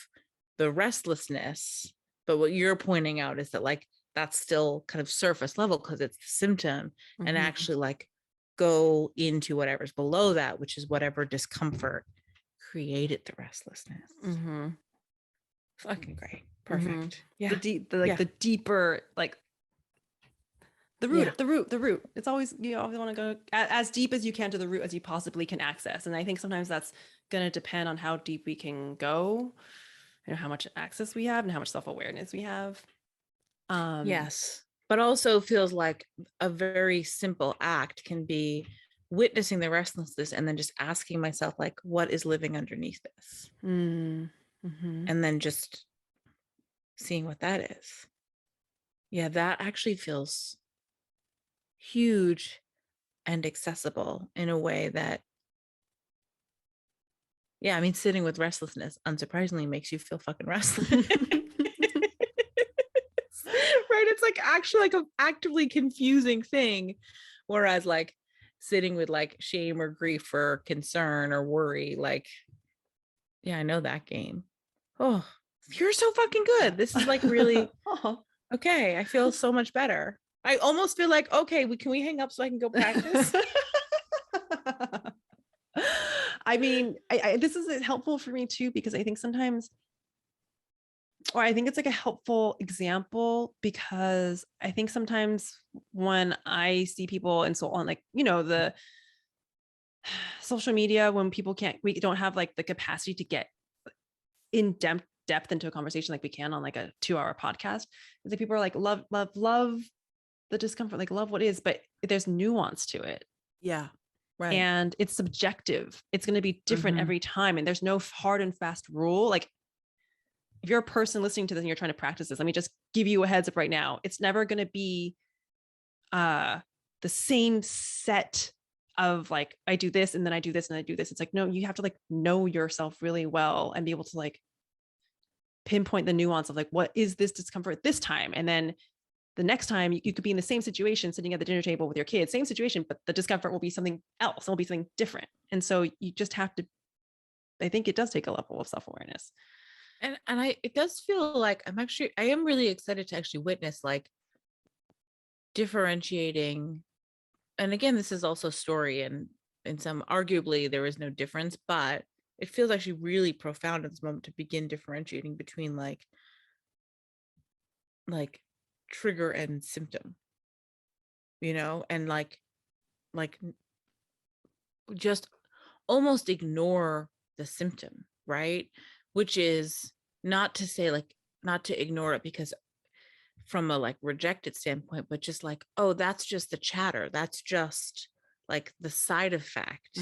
the restlessness. But what you're pointing out is that like that's still kind of surface level because it's the symptom, and Mhm. actually like go into whatever's below that, which is whatever discomfort created the restlessness. Mhm. Fucking great. Mhm. Perfect. Yeah. The deep, the like Yeah. the deeper, like the Yeah. root, the root, the root. It's always, you always want to go as deep as you can to the root as you possibly can access. And I think sometimes that's going to depend on how deep we can go, you know, how much access we have and how much self-awareness we have. Yes. But also feels like a very simple act can be witnessing the restlessness and then just asking myself, like, what is living underneath this? Mm-hmm. And then just seeing what that is. Yeah, that actually feels huge and accessible in a way that, yeah, I mean, sitting with restlessness unsurprisingly makes you feel fucking restless. Right? It's like actually like an actively confusing thing. Whereas like sitting with like shame or grief or concern or worry, like, yeah, I know that game. Oh, you're so fucking good. This is like really Oh. okay. I feel so much better. I almost feel like, okay, can we hang up so I can go practice? I mean, this is helpful for me too, because I think sometimes, or I think it's like a helpful example, because I think sometimes when I see people and so on, like, you know, the social media, when people we don't have like the capacity to get in depth into a conversation like we can on like a 2-hour podcast. It's like people are like, love the discomfort, like love what is, but there's nuance to it. Yeah. Right. And it's subjective. It's going to be different every time. And there's no hard and fast rule. Like if you're a person listening to this and you're trying to practice this, let me just give you a heads up right now. It's never going to be the same set of like, I do this and then I do this and I do this. It's like, no, you have to like know yourself really well and be able to like pinpoint the nuance of like, what is this discomfort this time? And then the next time you could be in the same situation sitting at the dinner table with your kids, same situation, but the discomfort will be something else. It'll be something different. And so you just have to, I think it does take a level of self-awareness. And it does feel like I am really excited to actually witness like differentiating. And again, this is also story, and in some arguably there is no difference, but it feels actually really profound at this moment to begin differentiating between like trigger and symptom, you know, and like just almost ignore the symptom, right? Which is not to say like not to ignore it because from a like rejected standpoint, but just like, oh, that's just the chatter, that's just like the side effect,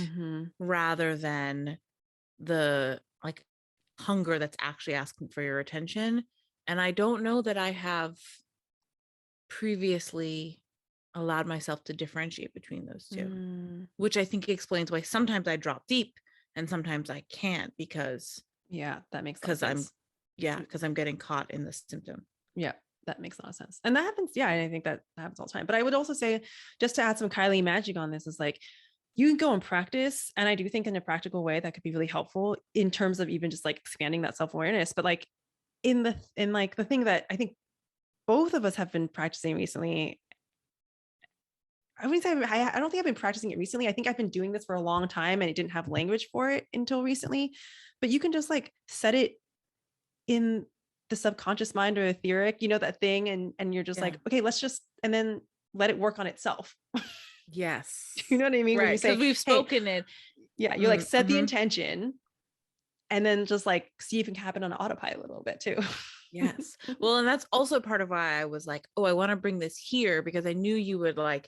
rather than the like hunger that's actually asking for your attention. And I don't know that I have previously allowed myself to differentiate between those two, which I think explains why sometimes I drop deep and sometimes I can't, because yeah, that makes a lot of sense. Because I'm getting caught in the symptom. Yeah, that makes a lot of sense. And that happens. Yeah, and I think that happens all the time. But I would also say, just to add some Kyley magic on this, is like you can go and practice. And I do think in a practical way that could be really helpful in terms of even just like expanding that self-awareness. But like in like the thing that I think both of us have been practicing recently. I wouldn't say I don't think I've been practicing it recently. I think I've been doing this for a long time and it didn't have language for it until recently. But you can just like set it in the subconscious mind or etheric, you know, that thing. And you're just like, okay, let's just, and then let it work on itself. Yes. You know what I mean? Right. When you say, because we've spoken it. Yeah, you like set the intention and then just like see if it can happen on autopilot a little bit too. Yes. Well, and that's also part of why I was like, oh, I want to bring this here, because I knew you would like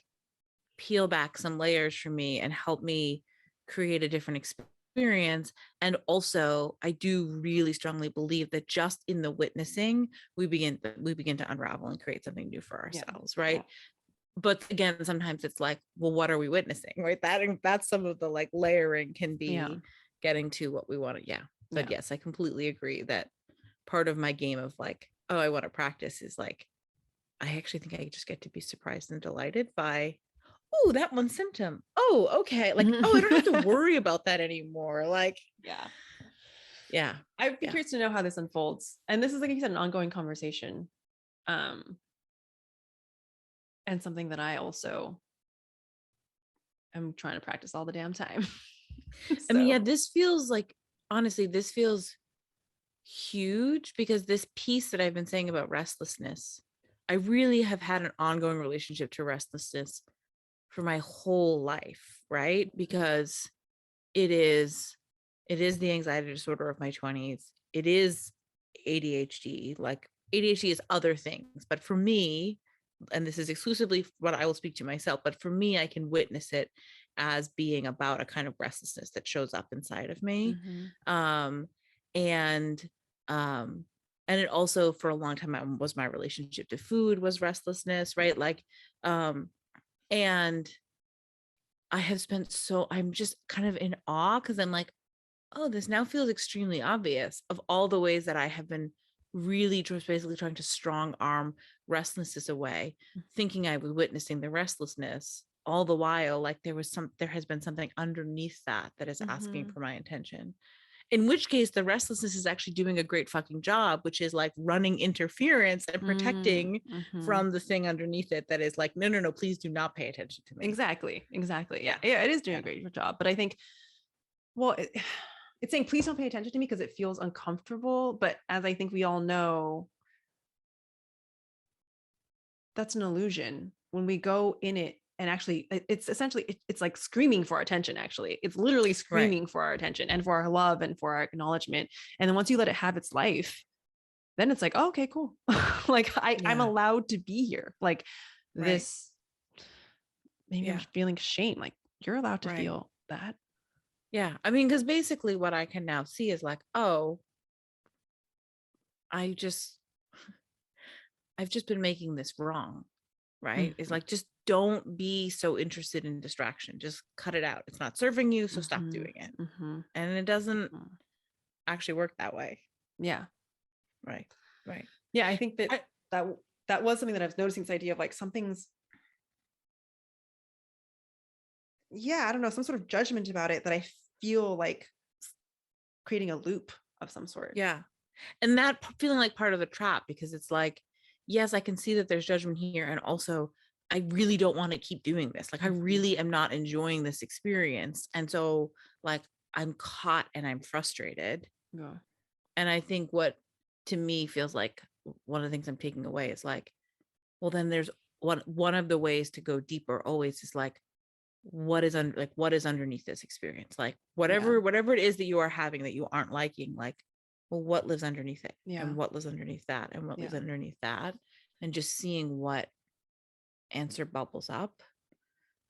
peel back some layers for me and help me create a different experience. And also, I do really strongly believe that just in the witnessing, we begin to unravel and create something new for ourselves, right? Yeah. But again, sometimes it's like, well, what are we witnessing, right? That's some of the like layering can be getting to what we want to. Yeah. But Yeah. yes, I completely agree that part of my game of like, oh, I want to practice is like, I actually think I just get to be surprised and delighted by, oh, that one symptom. Oh, okay. Like, oh, I don't have to worry about that anymore. Like, Yeah. yeah. I'd be Yeah. curious to know how this unfolds. And this is, like you said, an ongoing conversation. And something that I also am trying to practice all the damn time. I mean, yeah, So, this feels like, honestly, this feels huge because this piece that I've been saying about restlessness, I really have had an ongoing relationship to restlessness for my whole life, right? Because it is the anxiety disorder of my 20s. It is ADHD. Like ADHD is other things, but for me, and this is exclusively what I will speak to myself, but for me, I can witness it as being about a kind of restlessness that shows up inside of me. Um, and um, and it also for a long time was my relationship to food was restlessness, right? Like, and I have spent I'm just kind of in awe because I'm like, oh, this now feels extremely obvious of all the ways that I have been really just basically trying to strong arm restlessness away, thinking I was witnessing the restlessness all the while, like there has been something underneath that is asking for my attention. In which case, the restlessness is actually doing a great fucking job, which is like running interference and protecting from the thing underneath it that is like, no, no, no, please do not pay attention to me. Exactly. Yeah. Yeah. It is doing a great job. But I think, well, it's saying, please don't pay attention to me because it feels uncomfortable. But as I think we all know, that's an illusion. When we go in it, and actually, it's essentially, it's like screaming for our attention, actually. It's literally screaming for our attention and for our love and for our acknowledgement. And then once you let it have its life, then it's like, oh, okay, cool. Like I'm allowed to be here. Like this, maybe I'm feeling shame. Like you're allowed to feel that. Yeah. I mean, because basically what I can now see is like, oh, I've just been making this wrong. Right. It's like, just don't be so interested in distraction. Just cut it out. It's not serving you. So stop doing it. And it doesn't actually work that way. Yeah. Right. Yeah. I think that was something that I was noticing, this idea of like something's, yeah, I don't know, some sort of judgment about it that I feel like creating a loop of some sort. Yeah. And that feeling like part of the trap, because it's like, yes, I can see that there's judgment here. And also, I really don't want to keep doing this. Like, I really am not enjoying this experience. And so, like, I'm caught and I'm frustrated. Yeah. And I think what to me feels like one of the things I'm taking away is like, well, then there's one of the ways to go deeper always is like, what is underneath this experience? Like whatever it is that you are having that you aren't liking, like, well, what lives underneath it? And what lives underneath that? And what lives underneath that? And just seeing what answer bubbles up,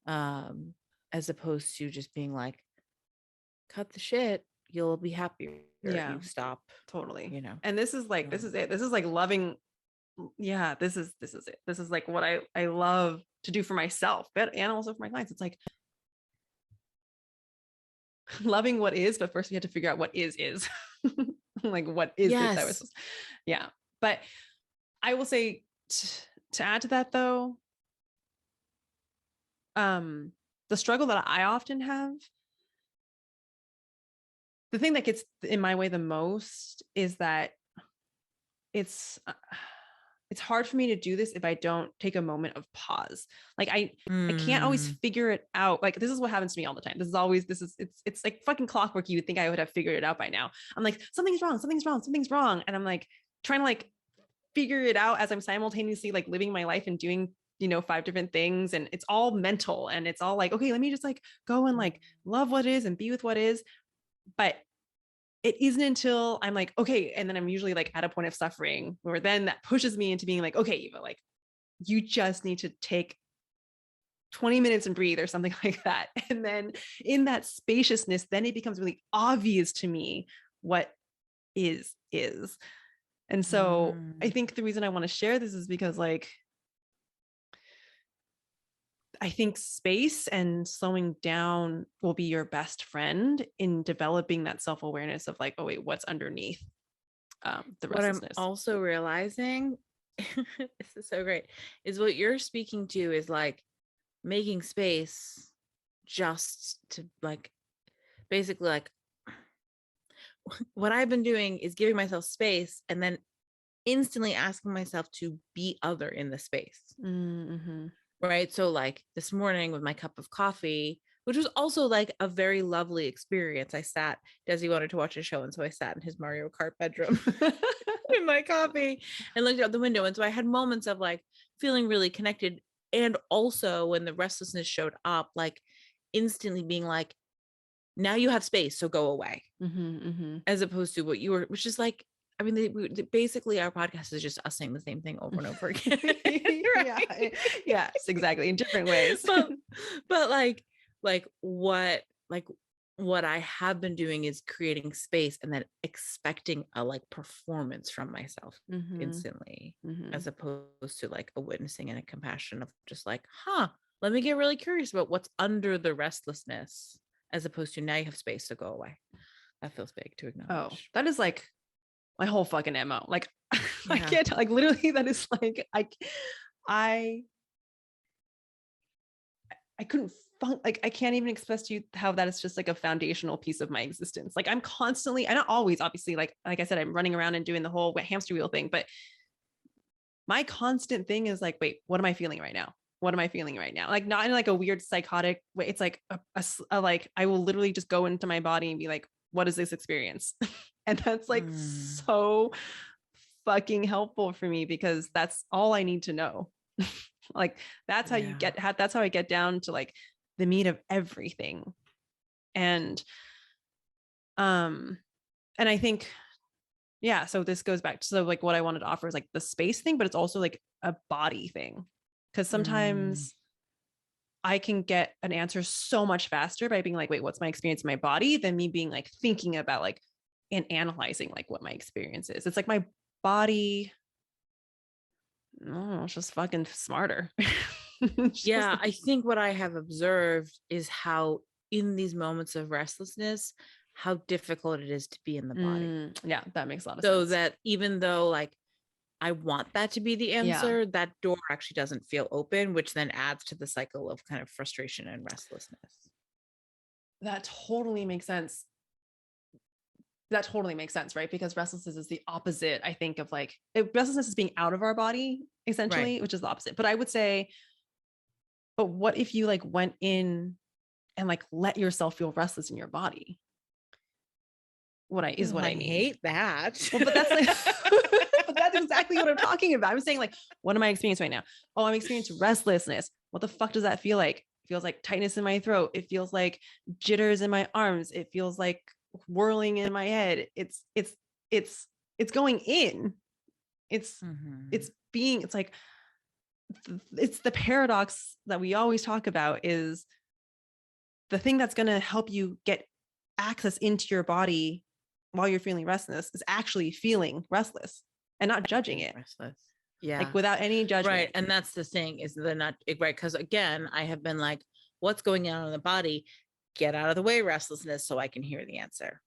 as opposed to just being like, cut the shit, you'll be happier if you stop. Totally. And this is like, this is it. This is like loving. Yeah, this is it. This is like what I love to do for myself, but and also for my clients. It's like loving what is, but first we have to figure out what is. Like what is this that was. Yeah. But I will say to add to that though, the struggle that I often have, the thing that gets in my way the most is that it's hard for me to do this if I don't take a moment of pause. Like I can't always figure it out. Like this is what happens to me all the time. It's like fucking clockwork. You would think I would have figured it out by now. I'm like, something's wrong. And I'm like trying to like figure it out as I'm simultaneously like living my life and doing, 5 different things. And it's all mental and it's all like, okay, let me just like go and like love what is and be with what is. But it isn't until I'm like, okay. And then I'm usually like at a point of suffering where then that pushes me into being like, okay, Eva, like you just need to take 20 minutes and breathe or something like that. And then in that spaciousness, then it becomes really obvious to me what is. And so I think the reason I want to share this is because like, I think space and slowing down will be your best friend in developing that self-awareness of like, oh wait, what's underneath the What I'm restlessness. also realizing, this is so great, is what you're speaking to is like making space just to like basically like what I've been doing is giving myself space and then instantly asking myself to be other in the space. Mm-hmm. Right. So, like this morning with my cup of coffee, which was also like a very lovely experience, I sat, Desi wanted to watch a show. And so I sat in his Mario Kart bedroom with my coffee and looked out the window. And so I had moments of like feeling really connected. And also when the restlessness showed up, like instantly being like, now you have space, so go away. Mm-hmm, mm-hmm. As opposed to what you were, which is like, I mean, basically our podcast is just us saying the same thing over and over again. Yeah, yes, exactly, in different ways. but what I have been doing is creating space and then expecting a like performance from myself instantly, as opposed to like a witnessing and a compassion of just like, let me get really curious about what's under the restlessness, as opposed to now you have space to go away. That feels big to acknowledge. Oh, that is like my whole fucking MO. Like, yeah. I can't, like, literally, that is like, I couldn't like, I can't even express to you how that is just like a foundational piece of my existence. Like, I'm constantly, I not always, obviously, like I said, I'm running around and doing the whole hamster wheel thing, but my constant thing is like, wait, what am I feeling right now? What am I feeling right now? Like, not in like a weird psychotic way. It's like a like, I will literally just go into my body and be like, what is this experience? And that's like so fucking helpful for me, because that's all I need to know. Like, that's how you get, that's how I get down to like the meat of everything. And I think, yeah, so this goes back to, so like what I wanted to offer is like the space thing, but it's also like a body thing, because sometimes I can get an answer so much faster by being like, wait, what's my experience in my body, than me being like thinking about like and analyzing like what my experience is. It's like my body, no, it's just fucking smarter. Yeah, I think what I have observed is how in these moments of restlessness, how difficult it is to be in the body. Yeah, that makes a lot of sense. So that even though like I want that to be the answer, that door actually doesn't feel open, which then adds to the cycle of kind of frustration and restlessness. That totally makes sense. That totally makes sense, right? Because restlessness is the opposite, I think, of like, restlessness is being out of our body, essentially, which is the opposite. But I would say, but what if you like went in and like let yourself feel restless in your body? What I mean. Hate that. Well, but that's like, but that's exactly what I'm talking about. I'm saying like, what am I experiencing right now? Oh, I'm experiencing restlessness. What the fuck does that feel like? It feels like tightness in my throat. It feels like jitters in my arms. It feels like whirling in my head. It's going in. It's being, it's like, it's the paradox that we always talk about, is the thing that's going to help you get access into your body while you're feeling restless is actually feeling restless and not judging it. Restless. Yeah. Like without any judgment. Right. And that's the thing, is they're not right. Because again, I have been like, what's going on in the body? Get out of the way, restlessness, so I can hear the answer.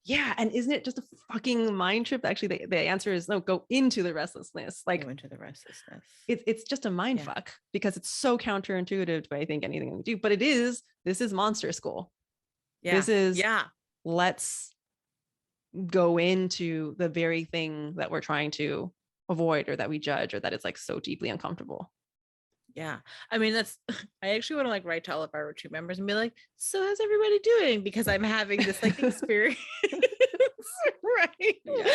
Yeah. And isn't it just a fucking mind trip? Actually, the answer is no, go into the restlessness. Like, go into the restlessness. It's just a mind fuck, because it's so counterintuitive to, I think, anything we do. But this is monster school. Yeah. This is, let's go into the very thing that we're trying to avoid, or that we judge, or that it's like so deeply uncomfortable. Yeah. I mean, I actually want to like write to all of our retreat members and be like, so how's everybody doing? Because I'm having this like experience. Right. Yeah.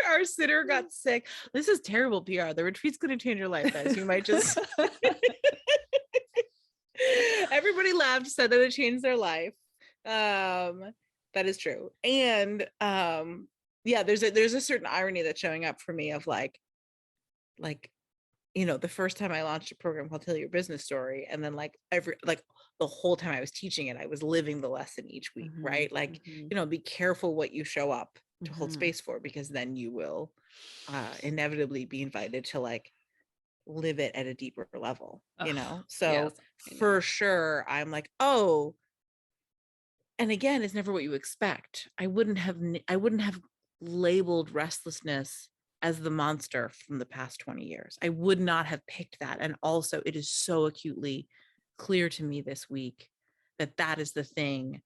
Our sitter got sick. This is terrible PR. The retreat's going to change your life, guys. You might just everybody laughed, said that it changed their life. That is true. And there's a certain irony that's showing up for me of like the first time I launched a program called Tell Your Business Story, and then like the whole time I was teaching it, I was living the lesson each week, right? Like, be careful what you show up to hold space for, because then you will inevitably be invited to like live it at a deeper level, you know? Ugh, So yes, I for know. sure, I'm like, oh, and again, it's never what you expect. I wouldn't have labeled restlessness as the monster from the past 20 years. I would not have picked that. And also, it is so acutely clear to me this week that that is the thing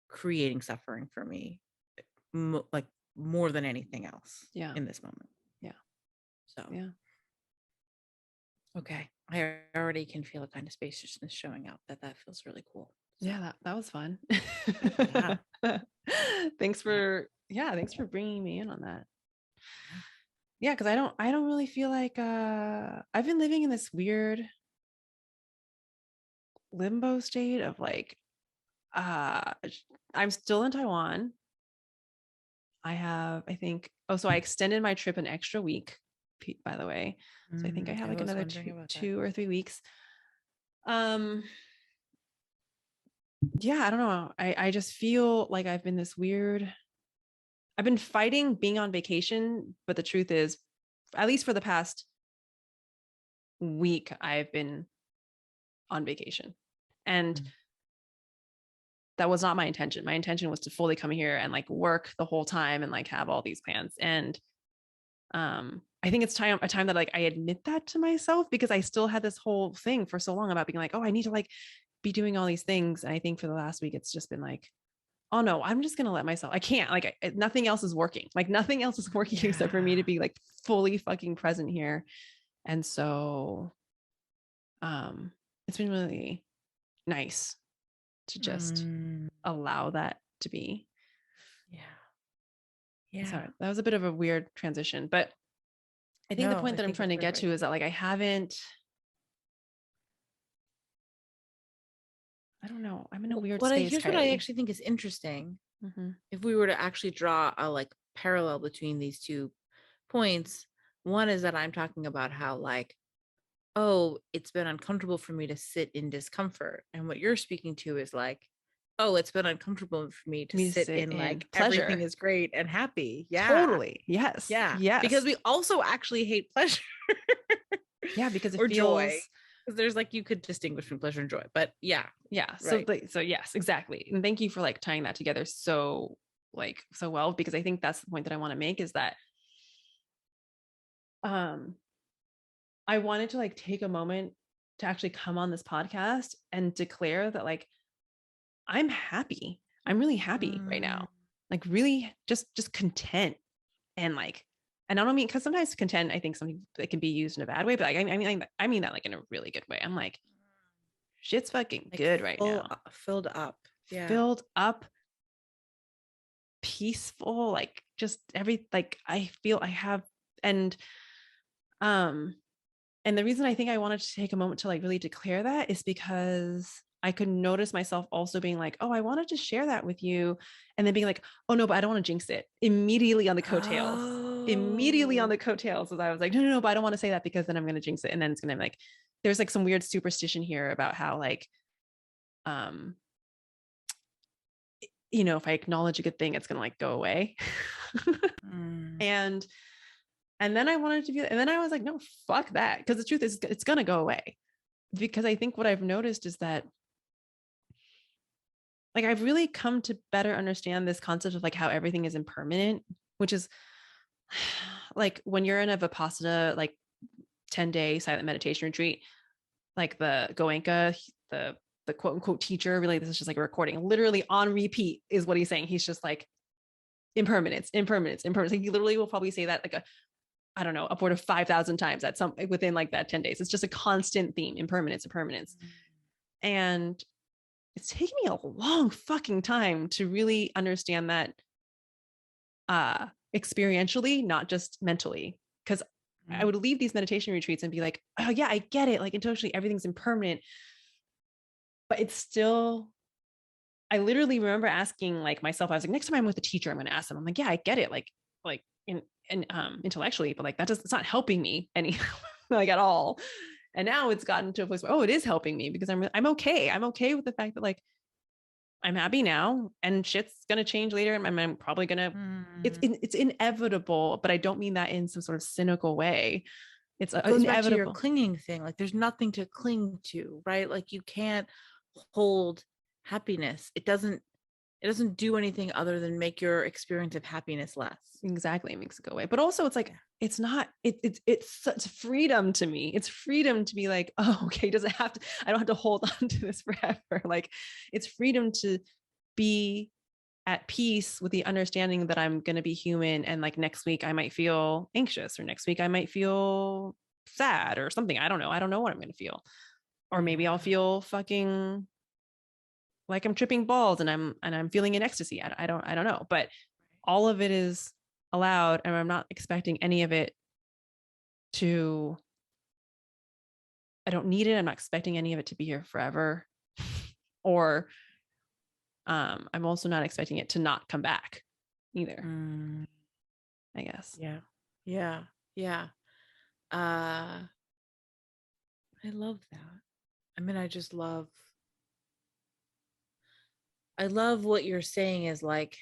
creating suffering for me, like more than anything else Yeah. in this moment. Yeah. So, Yeah. okay. I already can feel a kind of spaciousness showing up that feels really cool. So, Yeah, that was fun. yeah. Thanks Yeah. thanks for bringing me in on that. Yeah. Yeah, because I don't really feel like I've been living in this weird limbo state of like uh I'm still in Taiwan. I think, so I extended my trip an extra week, by the way. So I think I have I like was another wondering about that. 2 or 3 weeks. Um, yeah, I don't know. I just feel like I've been fighting being on vacation, but the truth is, at least for the past week, I've been on vacation. And Mm. that was not my intention. My intention was to fully come here and like work the whole time and like have all these plans. And I think it's a time that like I admit that to myself, because I still had this whole thing for so long about being like, oh, I need to like be doing all these things. And I think for the last week, it's just been like, oh no, I'm just gonna let myself. I can't, like, nothing else is working. Like nothing else is working except for me to Yeah. be like fully fucking present here. And so um it's been really nice to just Mm. allow that to be. Yeah. Yeah. Sorry, that was a bit of a weird transition, but I think the No, point I that I'm think trying it's to get to perfect. is that like I don't know, I'm in a weird space, Here's what I Kyley. actually think is interesting. Mm-hmm. If we were to actually draw a like parallel between these two points, one is that I'm talking about how like, oh, it's been uncomfortable for me to sit in discomfort. And what you're speaking to is like, oh, it's been uncomfortable for me to Me to sit sit in in like everything pleasure. is great and happy. Yeah. Totally. Yes. Yeah. Because Yes. we also actually hate pleasure Yeah, because it or joy. feels, Because there's like you could distinguish between pleasure and joy. But yeah, yeah. right. So yes, exactly. And thank you for like tying that together so well, because I think that's the point that I want to make, is that um I wanted to like take a moment to actually come on this podcast and declare that like I'm happy. I'm really happy right Mm, now. Like really just content. And like, and I don't mean, because sometimes content, I think something that can be used in a bad way, but like, I mean that like in a really good way. I'm like, shit's fucking like good right now. filled up. Yeah. Filled up, peaceful, like just like I feel I have, and um, and the reason I think I wanted to take a moment to like really declare that is because I could notice myself also being like, oh, I wanted to share that with you. And then being like, oh no, but I don't want to jinx it immediately on the coattails. Immediately on Oh. the coattails. So I was like, no, but I don't want to say that because then I'm going to jinx it. And then it's going to like, there's like some weird superstition here about how like, um, if I acknowledge a good thing, it's going to like go away. Mm. and and then I wanted to be, and then I was like, no, fuck that. Because the truth is it's going to go away. Because I think what I've noticed is that like I've really come to better understand this concept of like how everything is impermanent, which is like when you're in a Vipassana, like 10-day silent meditation retreat, like the Goenka, the quote unquote teacher, really, this is just like a recording, literally on repeat is what he's saying. He's just like impermanence, impermanence, impermanence. Like he literally will probably say that like I don't know, upward of 5,000 times at some within like that 10 days. It's just a constant theme, impermanence, impermanence. And it's taken me a long fucking time to really understand that experientially, not just mentally. Because I would leave these meditation retreats and be like, oh yeah, I get it. Like intellectually, everything's impermanent. But it's still, I literally remember asking like myself, I was like, next time I'm with a teacher, I'm gonna ask them. I'm like, yeah, I get it. Like in intellectually, but like it's not helping me any like at all. And now it's gotten to a place where, oh, it is helping me because I'm okay. I'm okay with the fact that like I'm happy now and shit's gonna change later. And I'm probably gonna, it's inevitable, but I don't mean that in some sort of cynical way. It's It goes back to your inevitable. clinging thing. Like there's nothing to cling to, right? Like you can't hold happiness. It doesn't do anything other than make your experience of happiness less. Exactly. It makes it go away. But also it's like, it's not, it's such freedom to me. It's freedom to be like, oh, okay, does it have to, I don't have to hold on to this forever. Like it's freedom to be at peace with the understanding that I'm going to be human. And like next week I might feel anxious, or next week I might feel sad or something. I don't know. I don't know what I'm going to feel. Or maybe I'll feel fucking like I'm tripping balls and I'm feeling in ecstasy. I don't know. But all of it is allowed, and I'm not expecting any of it to, I don't need it. I'm not expecting any of it to be here forever. Or I'm also not expecting it to not come back either. I guess. Yeah. Yeah. Yeah. I love that. I mean, I love what you're saying is like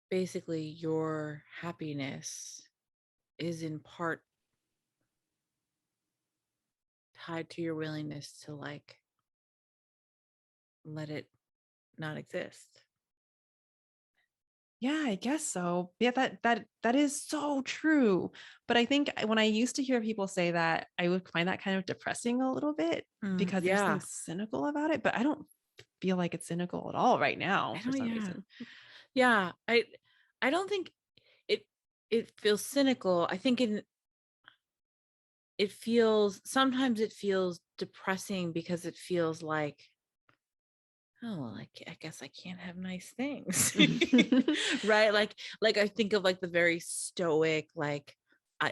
basically your happiness is in part tied to your willingness to like let it not exist. Yeah, I guess so. Yeah, that is so true. But I think when I used to hear people say that, I would find that kind of depressing a little bit, because there's Yeah. something cynical about it. But I don't feel like it's cynical at all right now I for don't, some yeah. reason. Yeah. I don't think it it feels cynical. I think sometimes it feels depressing because it feels like, oh well, I guess I can't have nice things. Right, like I think of like the very stoic, like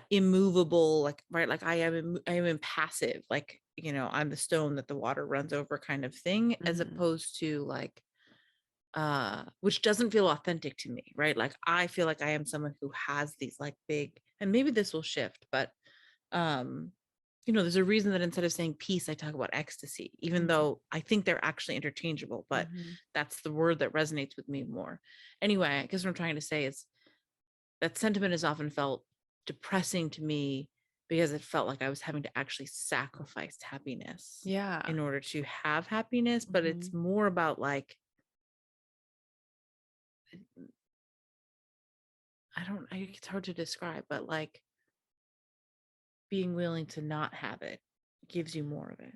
immovable, like right, like I am impassive, like I'm the stone that the water runs over kind of thing, as opposed to like which doesn't feel authentic to me, right? Like I feel like I am someone who has these like big, and maybe this will shift, but um there's a reason that instead of saying peace I talk about ecstasy, even though I think they're actually interchangeable, but that's the word that resonates with me more. Anyway, I guess what I'm trying to say is that sentiment has often felt depressing to me because it felt like I was having to actually sacrifice happiness Yeah. in order to have happiness. But it's more about like, it's hard to describe, but like being willing to not have it gives you more of it.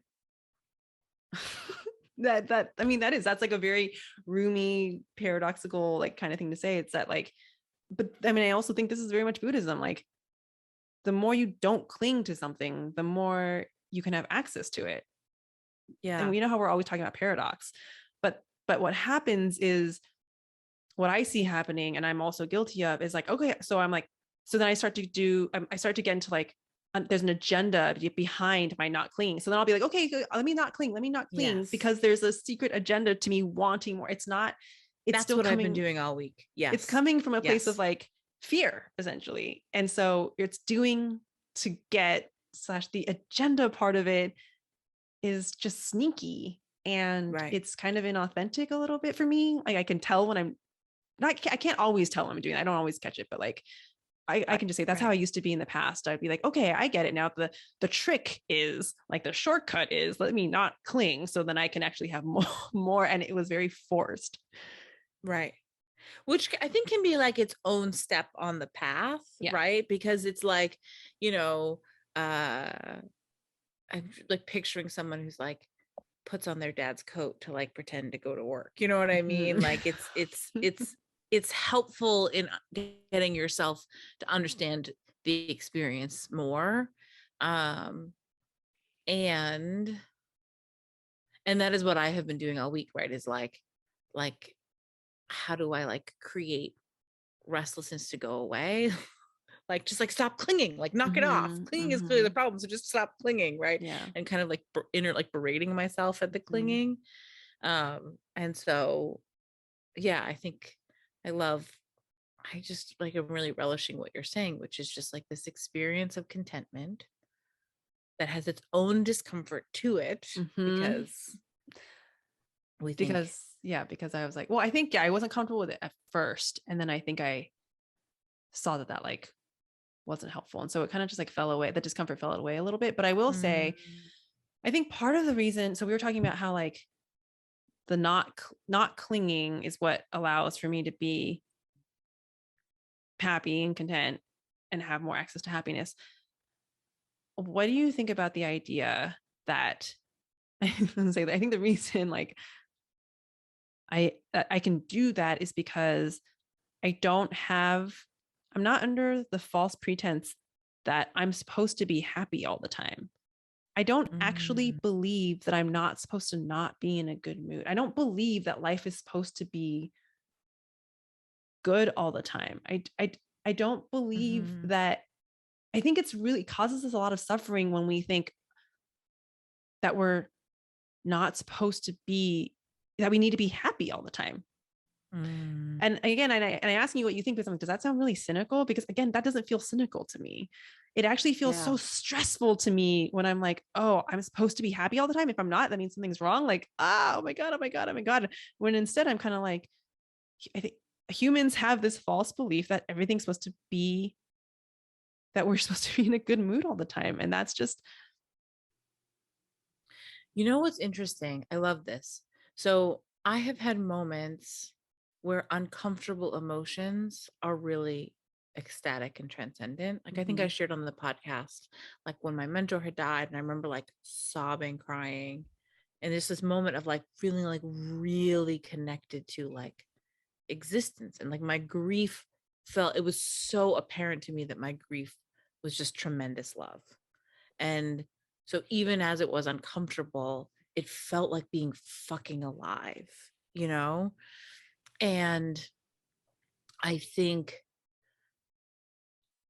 That I mean, that's like a very roomy, paradoxical, like kind of thing to say. It's that like, but I mean, I also think this is very much Buddhism. Like, the more you don't cling to something, the more you can have access to it. Yeah. And we know how we're always talking about paradox, but what happens is, what I see happening, and I'm also guilty of, is like, okay, so I'm like, so then I start to get into like, there's an agenda behind my not clinging. So then I'll be like, okay, let me not cling, Yes. because there's a secret agenda to me wanting more. It's That's still what I've been coming, doing all week. Yes. it's coming from a place Yes. of like fear, essentially. And so it's doing to get / the agenda part of it is just sneaky, and Right. it's kind of inauthentic a little bit for me. Like I can tell when I'm not, I can't always tell when I'm doing it. I don't always catch it, but like I can just say that's how I used to be in the past. I'd be like, okay, I get it now. The trick is, like, the shortcut is, let me not cling so then I can actually have more. And it was very forced. Right. Which I think can be like its own step on the path, right? Because it's like, I'm like picturing someone who's like puts on their dad's coat to like pretend to go to work. You know what I mean? Like it's helpful in getting yourself to understand the experience more. And that is what I have been doing all week, right? Is like how do I like create restlessness to go away? Like just like stop clinging, like knock it off. Clinging is clearly the problem, so just stop clinging, right? Yeah. And kind of like like berating myself at the clinging. And so yeah, I think I just like, I'm really relishing what you're saying, which is just like this experience of contentment that has its own discomfort to it, because because I was like, well, I think, I wasn't comfortable with it at first. And then I think I saw that like wasn't helpful. And so it kind of just like fell away. The discomfort fell away a little bit. But I will say, Mm, I think part of the reason, so we were talking about how like the not clinging is what allows for me to be happy and content and have more access to happiness. What do you think about the idea that I think the reason like I can do that is because I don't have I'm not under the false pretense that I'm supposed to be happy all the time. I don't actually mm, believe that I'm not supposed to not be in a good mood. I don't believe that life is supposed to be good all the time. I don't believe mhm, that. I think it's really causes us a lot of suffering when we think that we're not supposed to be that we need to be happy all the time. mm. And again, I asking you what you think, because I'm like, does that sound really cynical? Because again, that doesn't feel cynical to me. It actually feels Yeah. so stressful to me when I'm like, oh, I'm supposed to be happy all the time. If I'm not, that means something's wrong. Like, oh my God, oh my God, oh my God. When instead I'm kind of like, I think humans have this false belief that everything's supposed to be, that we're supposed to be in a good mood all the time. And that's just, You know what's interesting? I love this. So I have had moments where uncomfortable emotions are really ecstatic and transcendent. Like I think I mhm, shared on the podcast, like when my mentor had died, and I remember like sobbing, crying. And there's this moment of like feeling like really connected to like existence. And like my grief felt, it was so apparent to me that my grief was just tremendous love. And so even as it was uncomfortable, it felt like being fucking alive, you know? And I think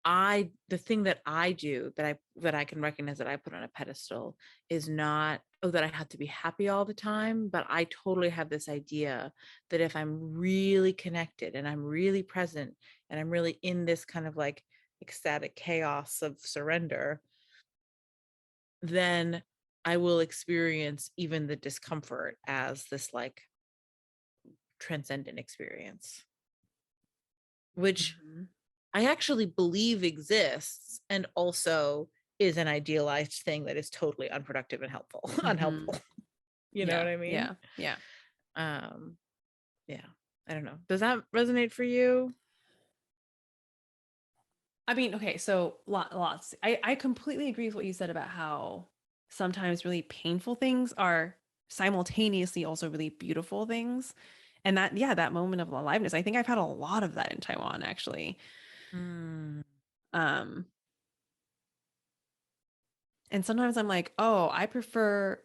the thing that I do that I can recognize that I put on a pedestal is not, oh, that I have to be happy all the time, but I totally have this idea that if I'm really connected and I'm really present and I'm really in this kind of like ecstatic chaos of surrender, then I will experience even the discomfort as this like transcendent experience, which mhm. I actually believe exists and also is an idealized thing that is totally unproductive and helpful, Mhm. unhelpful. You know what Yeah, I mean? yeah, yeah. Um, yeah. I don't know. Does that resonate for you? I mean, okay, so lots. I completely agree with what you said about how sometimes really painful things are simultaneously also really beautiful things. And that, yeah, that moment of aliveness, I think I've had a lot of that in Taiwan actually. Mm, Um, and sometimes I'm like, oh, I prefer,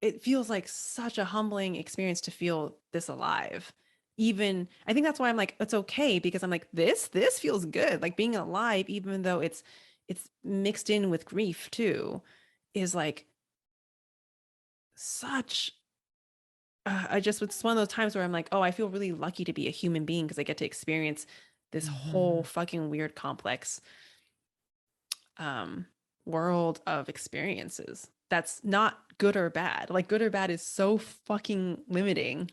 it feels like such a humbling experience to feel this alive. Even I think that's why I'm like, it's okay, because I'm like, this feels good. Like being alive, even though it's mixed in with grief too, is like such I just, it's one of those times where I'm like, oh, I feel really lucky to be a human being because I get to experience this whole mhm, fucking weird complex um world of experiences that's not good or bad. Like good or bad is so fucking limiting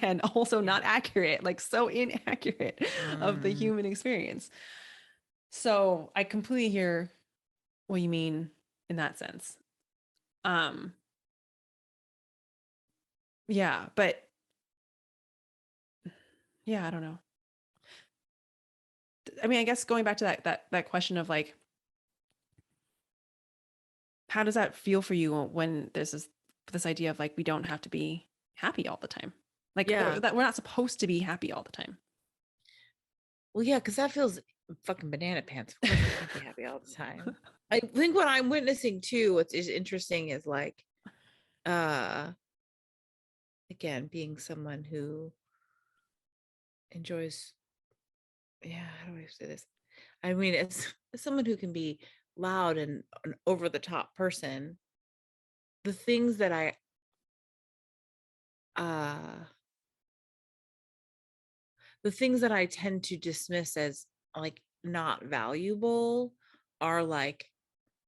and also yeah. not accurate, like so inaccurate of the Mm. human experience. So I completely hear what you mean in that sense. Um yeah, but yeah, I don't know. I mean, I guess going back to that question of like, how does that feel for you when there's this idea of like we don't have to be happy all the time, like Yeah. that we're not supposed to be happy all the time. Well, yeah, because that feels fucking banana pants. Of course we can't be happy all the time. I think what I'm witnessing too, what is interesting is like uh again, being someone who enjoys, yeah, how do I say this? I mean, as someone who can be loud and an over the top person, the things that uh the things that I tend to dismiss as like not valuable are like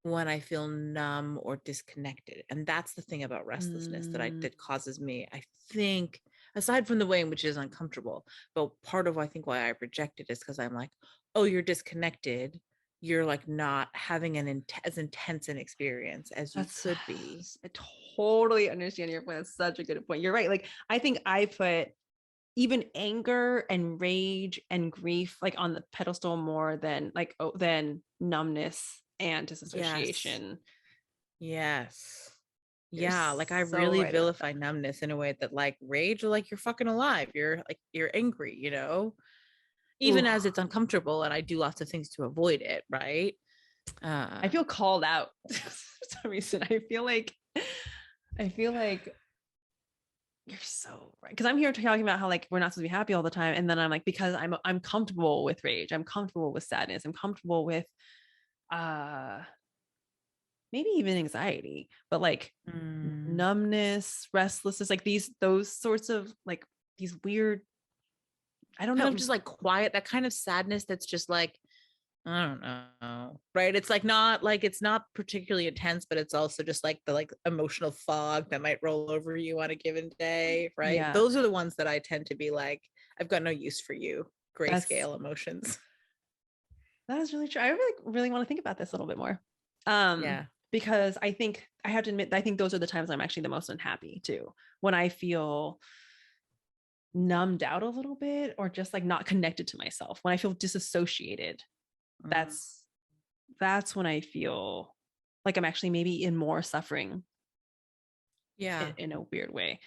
when I feel numb or disconnected. And that's the thing about restlessness Mm, that causes me, I think, aside from the way in which it is uncomfortable, but part of I think why I reject it is because I'm like, oh, you're disconnected. you're like not having as intense an experience as you That's could be. I totally understand your point. That's such a good point. You're right. Like I think I put even anger and rage and grief like on the pedestal more than than numbness and Yes. disassociation. Yes. You're Yeah, like I so really right about that. vilify numbness in a way that like rage, like you're fucking alive. You're like you're angry, Ooh, even as it's uncomfortable and I do lots of things to avoid it, right? I Uh feel called out for some reason. I feel like you're so right because I'm here talking about how like we're not supposed to be happy all the time, and then I'm like because I'm comfortable with rage, I'm comfortable with sadness, I'm comfortable with uh maybe even anxiety, but like mm, numbness, restlessness, like those sorts of like these weird, I don't kind of know. just like quiet, that kind of sadness that's just like I don't know. Right. It's like not like it's not particularly intense, but it's also just like the like emotional fog that might roll over you on a given day. Right. Yeah, Those are the ones that I tend to be like, I've got no use for you. that's Grayscale emotions. that is really true. I really want to think about this a little bit more. Um, Yeah. because I think I have to admit, I think those are the times I'm actually the most unhappy too. When I feel numbed out a little bit or just like not connected to myself, when I feel disassociated, Mm, that's that's when I feel like I'm actually maybe in more suffering yeah. in a weird way.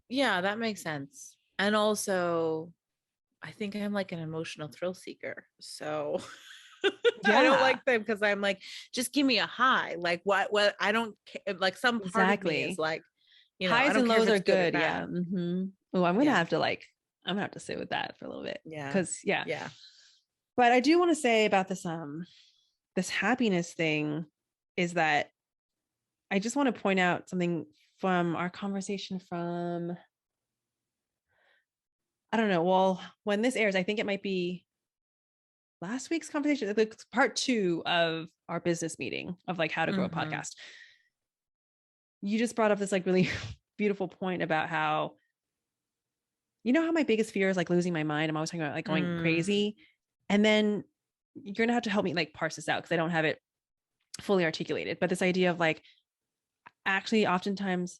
Yeah. That makes sense. And also, I think I'm like an emotional thrill seeker. So I don't Yeah, like them because I'm like, just give me a high. Like what I don't like some part of me is exactly. like, I Highs don't and care if lows are it's good or good. Yeah. bad. Oh, Yeah. I'm gonna have to sit with that for a little bit Yeah. because yeah. Yeah. But I do want to say about this happiness thing is that I just want to point out something from our conversation from, I don't know. Well, when this airs, I think it might be last week's conversation, the part two of our business meeting of like how to grow a Mm-hmm. podcast. You just brought up this like really beautiful point about how, how my biggest fear is like losing my mind. I'm always talking about like going Mm. crazy. And then you're going to have to help me like parse this out because I don't have it fully articulated. But this idea of like, actually, oftentimes,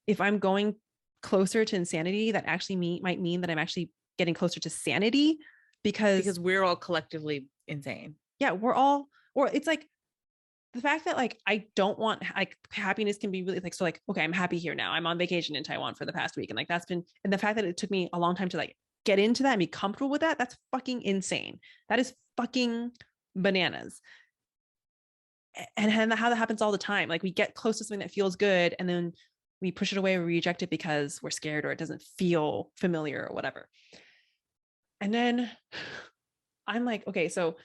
if I'm going closer to insanity, that actually might mean that I'm actually getting closer to sanity because, Because we're all collectively insane. yeah, we're all, or it's like the fact that like I don't want like happiness can be really like so like okay, I'm happy here now. I'm on vacation in Taiwan for the past week, and like that's been, and the fact that it took me a long time to like get into that and be comfortable with that, that's fucking insane. That is fucking bananas. And how that happens all the time. Like we get close to something that feels good, and then we push it away or reject it because we're scared or it doesn't feel familiar or whatever. And then I'm like, okay, so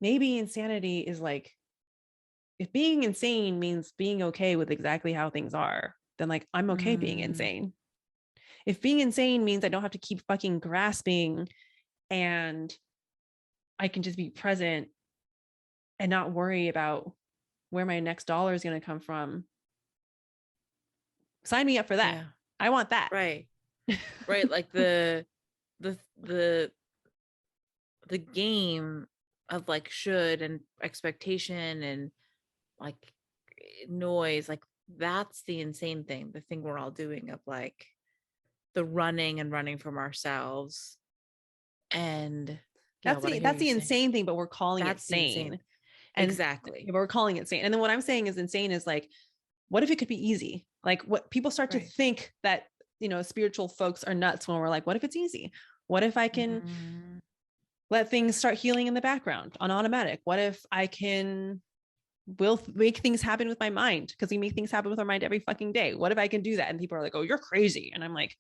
maybe insanity is like, if being insane means being okay with exactly how things are, then like I'm okay being Mm. insane. If being insane means I don't have to keep fucking grasping and I can just be present and not worry about where my next dollar is going to come from, sign me up for that. Yeah. I want that. Right. Right. Like the the the game of like should and expectation and like noise, like that's the insane thing, the thing we're all doing of like the running and running from ourselves. And yeah, That's what I the hear that's you the saying, insane thing, but we're calling it that's the insane sane. thing. And Exactly. we're calling it sane. And then what I'm saying is insane is like, what if it could be easy? Like what people start to Right. think that, spiritual folks are nuts when we're like, what if it's easy? What if I can Mm, let things start healing in the background on automatic? What if I will make things happen with my mind? Because we make things happen with our mind every fucking day. What if I can do that? And people are like, oh, you're crazy. And I'm like,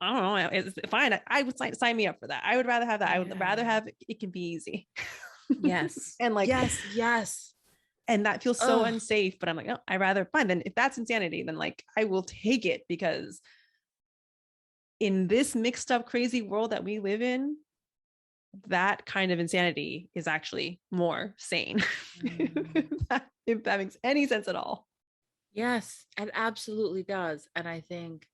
I don't know. It's fine. I would sign me up for that. I would rather have that. I would rather yeah. have it can be easy. Yes. and like, Yes. Yes. and that feels so Oh, unsafe. But I'm like, no, I rather fine. Then if that's insanity, then like I will take it because in this mixed up, crazy world that we live in, that kind of insanity is actually more sane. mm, if that makes any sense at all. yes, it absolutely does. And I think,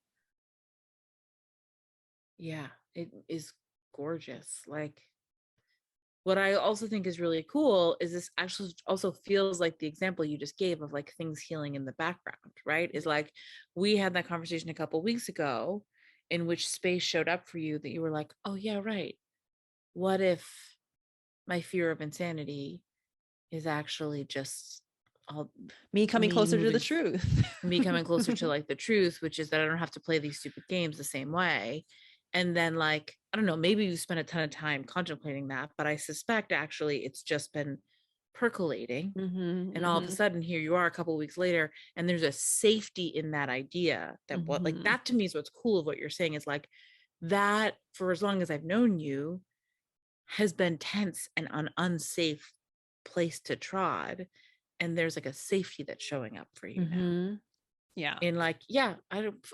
yeah, it is. gorgeous. Like, what I also think is really cool is this actually also feels like the example you just gave of like things healing in the background, right? Is like, we had that conversation a couple weeks ago in which space showed up for you that you were like, oh yeah, right. What if my fear of insanity is actually just all Me coming me closer to the moving, truth. me coming closer to like the truth, which is that I don't have to play these stupid games the same way. And then, like, I don't know, maybe you spent a ton of time contemplating that, but I suspect actually it's just been percolating. And all of a sudden, here you are a couple of weeks later, and there's a safety in that idea that what, like, that to me is what's cool of what you're saying is like, that for as long as I've known you has been tense and an unsafe place to trod. And there's like a safety that's showing up for you now. Yeah. And like, yeah,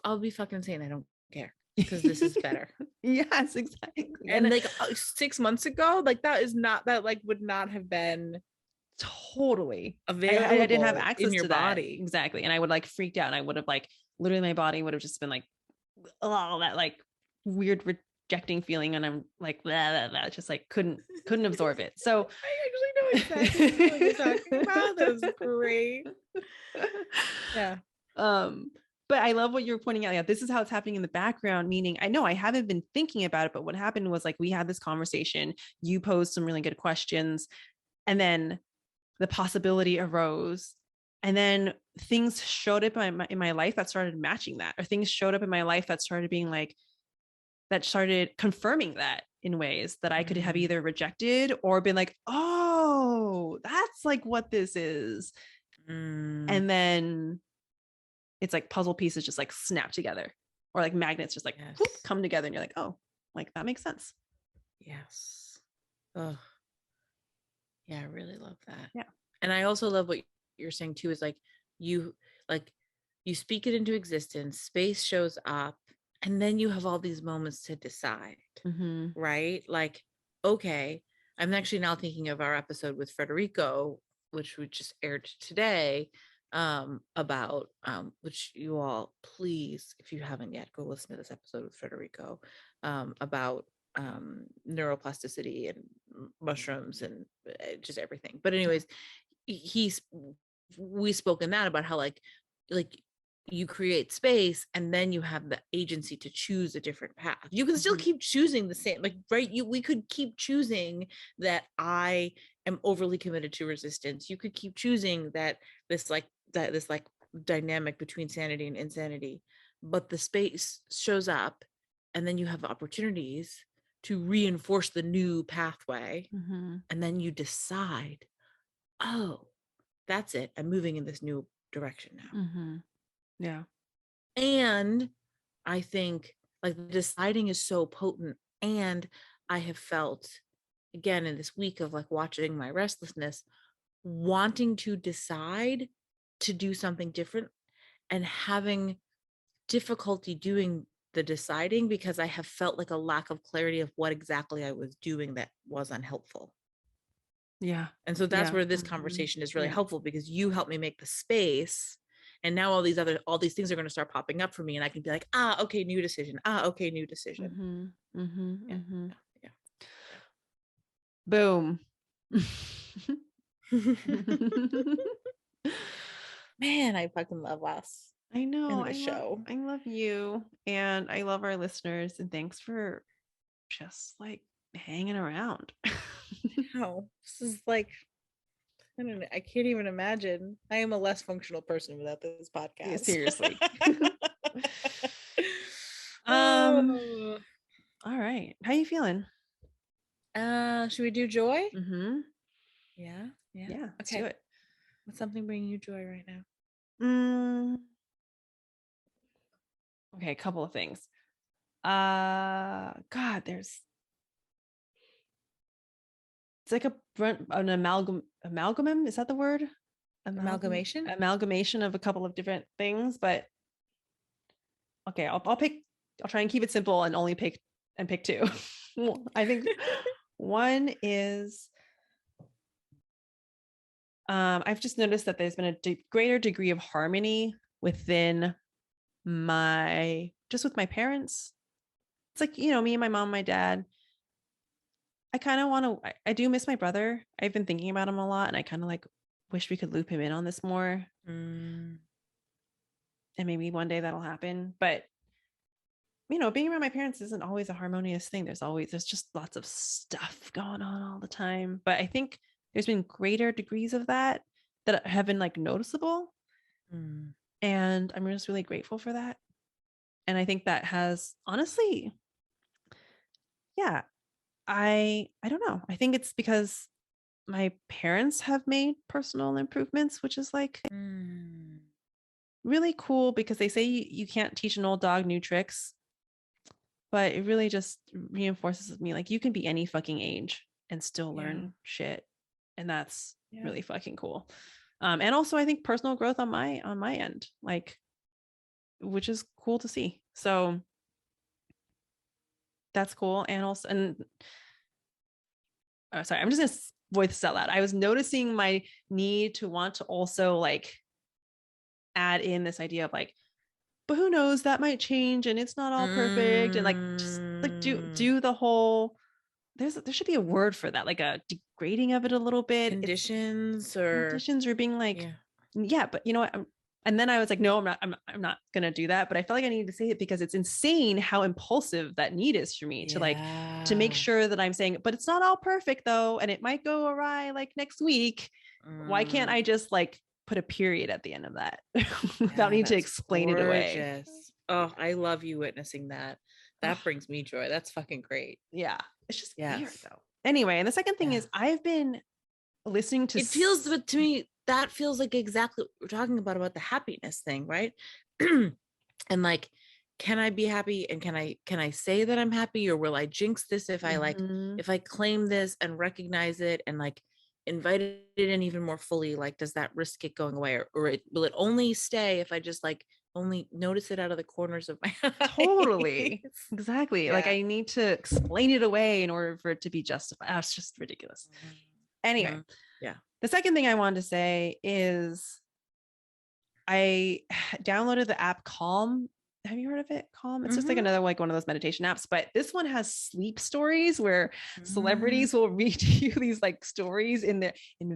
I'll be fucking insane. I don't care because this is better. Yes, exactly. And like 6 months ago, like that like would not have been totally available. I didn't have access in your to body. that. Exactly. And I would like freaked out, and I would have like literally my body would have just been like, oh, that like weird rejecting feeling, and I'm like blah, blah, blah, just like couldn't absorb it. So I actually know exactly what you're talking about. That was great. Yeah. But I love what you're pointing out. Yeah, this is how it's happening in the background, meaning I know I haven't been thinking about it, but what happened was like we had this conversation, you posed some really good questions, and then the possibility arose. And then things showed up in my life that started matching that, or things showed up in my life that started being like, that started confirming that in ways that I could have either rejected or been like, oh, that's like what this is. And then it's like puzzle pieces just like snap together, or like magnets just like whoop, come together, and you're like, oh, like that makes sense. Yes. Oh, yeah, I really love that. Yeah. And I also love what you're saying too, is like you speak it into existence, space shows up, and then you have all these moments to decide. Right? Like, okay, I'm actually now thinking of our episode with Federico, which we just aired today, about which you all, please, if you haven't yet, go listen to this episode with Federico, about neuroplasticity and mushrooms and just everything. But anyways, we spoke in that about how like you create space, and then you have the agency to choose a different path. You can still keep choosing the same, like, right? We could keep choosing that I am overly committed to resistance. You could keep choosing that this dynamic between sanity and insanity, but the space shows up, and then you have opportunities to reinforce the new pathway. And then you decide, oh, that's it. I'm moving in this new direction now. Yeah. And I think like deciding is so potent. And I have felt, again, in this week of like watching my restlessness, wanting to decide to do something different and having difficulty doing the deciding because I have felt like a lack of clarity of what exactly I was doing that was unhelpful. Yeah. And so that's where this conversation is really helpful, because you helped me make the space. And now all these things are going to start popping up for me, and I can be like, okay, new decision. Okay, new decision. Yeah. Boom. Man, I fucking love us. I know. I love you, and I love our listeners, and thanks for just like hanging around. No, this is like, I don't know. I can't even imagine. I am a less functional person without this podcast. Yeah, seriously. Oh. All right. How you feeling? Should we do joy? Yeah. Okay. Let's do it. What's something bringing you joy right now? Okay, a couple of things. God, there's it's like an amalgam. Is that the word? Amalgamation of a couple of different things, but okay, I'll try and keep it simple and only pick two. I think one is I've just noticed that there's been a greater degree of harmony within with my parents. It's like, me and my mom, my dad, I kind of want to, I do miss my brother. I've been thinking about him a lot, and I kind of like wish we could loop him in on this more. Mm. And maybe one day that'll happen. But being around my parents isn't always a harmonious thing. There's just lots of stuff going on all the time. But I think there's been greater degrees of that have been like noticeable. Mm. And I'm just really grateful for that. And I think that has honestly, yeah, I don't know. I think it's because my parents have made personal improvements, which is like Mm. really cool because they say you can't teach an old dog new tricks, but it really just reinforces with me like you can be any fucking age and still learn shit, and that's really fucking cool. And also I think personal growth on my end, like, which is cool to see. So that's cool. And also, and sorry, I'm just gonna voice this out loud. I was noticing my need to want to also like add in this idea of like, but who knows, that might change and it's not all perfect, and like just like do the whole, there should be a word for that, like a degrading of it a little bit. Conditions Conditions or being like, yeah, but you know what? And then I was like, no, I'm not gonna do that. But I felt like I needed to say it because it's insane how impulsive that need is for me to like to make sure that I'm saying, but it's not all perfect though, and it might go awry like next week. Why can't I just like put a period at the end of that without needing to explain it away? Oh, I love you witnessing that. That brings me joy. That's fucking great. Yeah, it's just weird though. Anyway, and the second thing is I've been listening to, it feels, but to me that feels like exactly what we're talking about the happiness thing, right? And like, can I be happy, and can I say that I'm happy, or will I jinx this if I like if I claim this and recognize it and like invite it in even more fully? Like, does that risk it going away, or will it only stay if I just like only notice it out of the corners of my eyes? Totally, exactly. Like I need to explain it away in order for it to be justified. It's just ridiculous. Anyway, the second thing I wanted to say is I downloaded the app Calm. Have you heard of it? Calm. It's just like another like one of those meditation apps, but this one has sleep stories where celebrities will read you these like stories in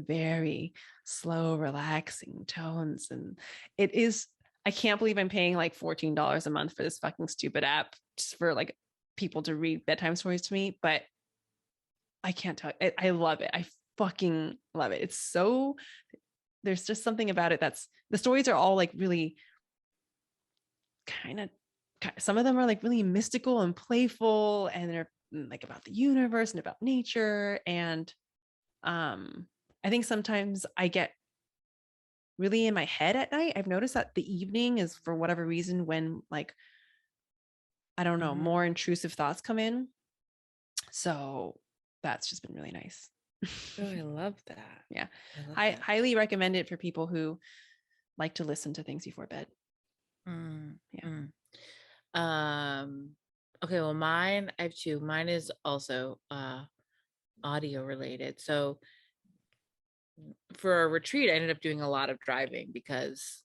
very slow, relaxing tones. And it is, I can't believe I'm paying like $14 a month for this fucking stupid app just for like people to read bedtime stories to me. But I can't tell. I love it. I fucking love it. It's so, there's just something about it that's, the stories are all like really kind of, some of them are like really mystical and playful, and they're like about the universe and about nature. And I think sometimes I get really in my head at night. I've noticed that the evening is, for whatever reason, when like, I don't know, more intrusive thoughts come in. So that's just been really nice. Oh, I love that. Yeah. I highly recommend it for people who like to listen to things before bed. Okay, well, mine, I have two. Mine is also audio related. So for our retreat, I ended up doing a lot of driving because,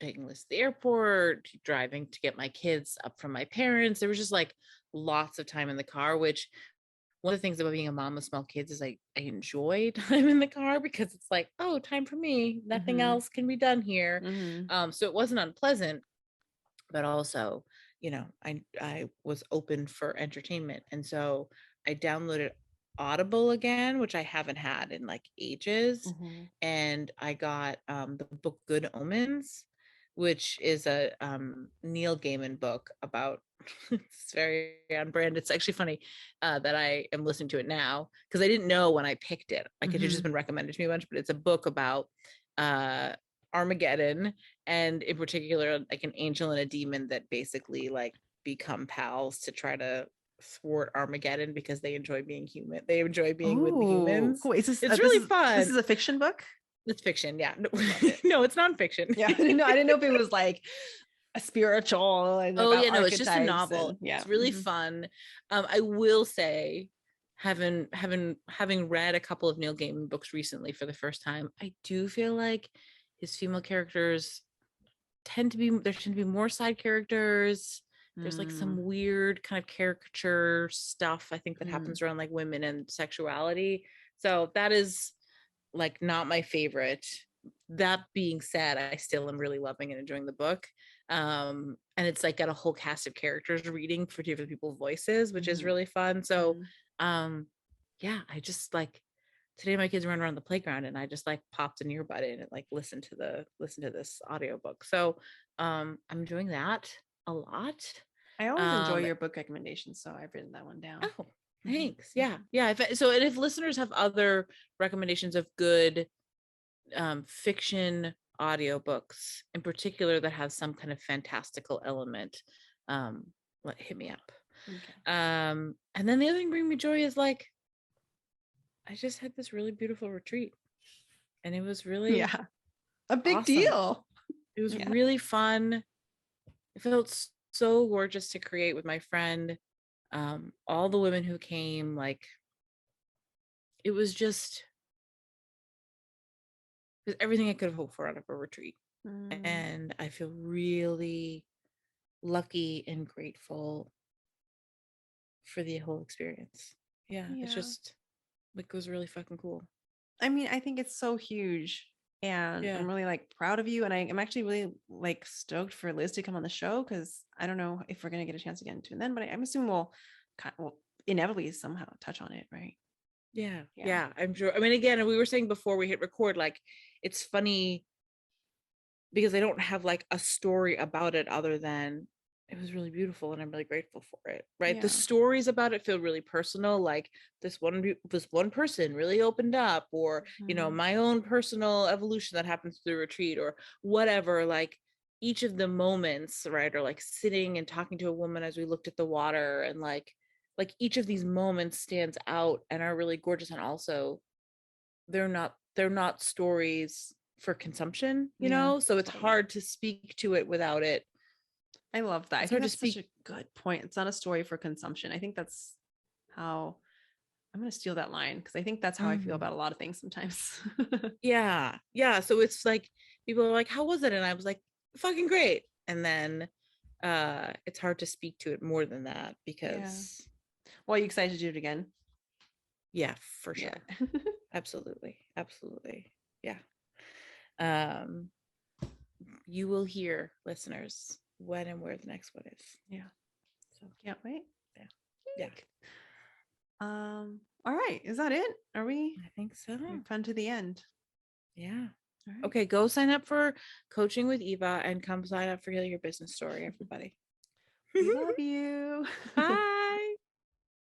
taking Liz to the airport, driving to get my kids up from my parents. There was just like lots of time in the car, which one of the things about being a mom with small kids is I enjoy time in the car because it's like, oh, time for me. Nothing else can be done here. So it wasn't unpleasant, but also, I was open for entertainment. And so I downloaded Audible again, which I haven't had in like ages. And I got the book Good Omens, which is a Neil Gaiman book about, it's very on brand. It's actually funny that I am listening to it now because I didn't know when I picked it. Like it had just been recommended to me a bunch, but it's a book about Armageddon, and in particular like an angel and a demon that basically like become pals to try to thwart Armageddon because they enjoy being human. They enjoy being with the humans. Cool. It's really fun. This is a fiction book? It's fiction. Yeah. No, no, it's nonfiction. Yeah. I didn't know if it was like a spiritual and no, it's just a novel. It's really fun. I will say, having read a couple of Neil Gaiman books recently for the first time, I do feel like his female characters tend to be more side characters, There's like Mm, some weird kind of caricature stuff I think that mm, happens around like women and sexuality. So that is like not my favorite. That being said, I still am really loving and enjoying the book. And it's like got a whole cast of characters reading for different people's voices, which is mm, really fun. So mm. yeah, I just like today my kids run around the playground and I just like popped an earbud in and like listen to this audiobook. So I'm enjoying that a lot. I always enjoy Um your book recommendations, so I've written that one down. oh, Mhm, thanks. Yeah. mhm. Yeah. So and if listeners have other recommendations of good fiction audiobooks in particular that have some kind of fantastical element, um, hit me up. Okay. And then the other thing bringing me joy is like I just had this really beautiful retreat and it was really Yeah. A big awesome. deal. It was Yeah. really fun. It felt so gorgeous to create with my friend. All the women who came, like it was just everything I could have hoped for out of a retreat. Mm, And I feel really lucky and grateful for the whole experience. Yeah, it's yeah. just like it was really fucking cool. I mean, I think it's so huge. And Yeah. I'm really like proud of you. And I'm actually really like stoked for Liz to come on the show because I don't know if we're gonna get a chance again to then, but I'm assuming we'll inevitably somehow touch on it, right? Yeah. Yeah. Yeah. I'm sure. I mean, again, we were saying before we hit record, like it's funny because I don't have like a story about it other than it was really beautiful and I'm really grateful for it. Right. The Yeah. stories about it feel really personal. Like this one person really opened up, or, you know, Mhm. my own personal evolution that happens through the retreat or whatever. Like each of the moments, right, or like sitting and talking to a woman as we looked at the water and like each of these moments stands out and are really gorgeous. And also they're not stories for consumption, you Yeah, know, so it's totally. hard to speak to it without it. I love that. I It's think hard to that's such speak. a good point. It's not a story for consumption. I think that's how I'm going to steal that line because I think that's how I feel Mhm. about a lot of things sometimes. Yeah, so it's like people are like, how was it? And I was like, fucking great. And then it's hard to speak to it more than that Yeah. because Well, are you excited to do it again? yeah, for Yeah. sure. Absolutely. Yeah. um you will hear, listeners, when and where the next one is. Yeah. So Can't wait. yeah. Yeah, All right. Is that it? Are we? I think so. We've come to the end. Yeah. All right. Okay, go sign up for coaching with Eva and come sign up for your business story, everybody. We love you. Bye.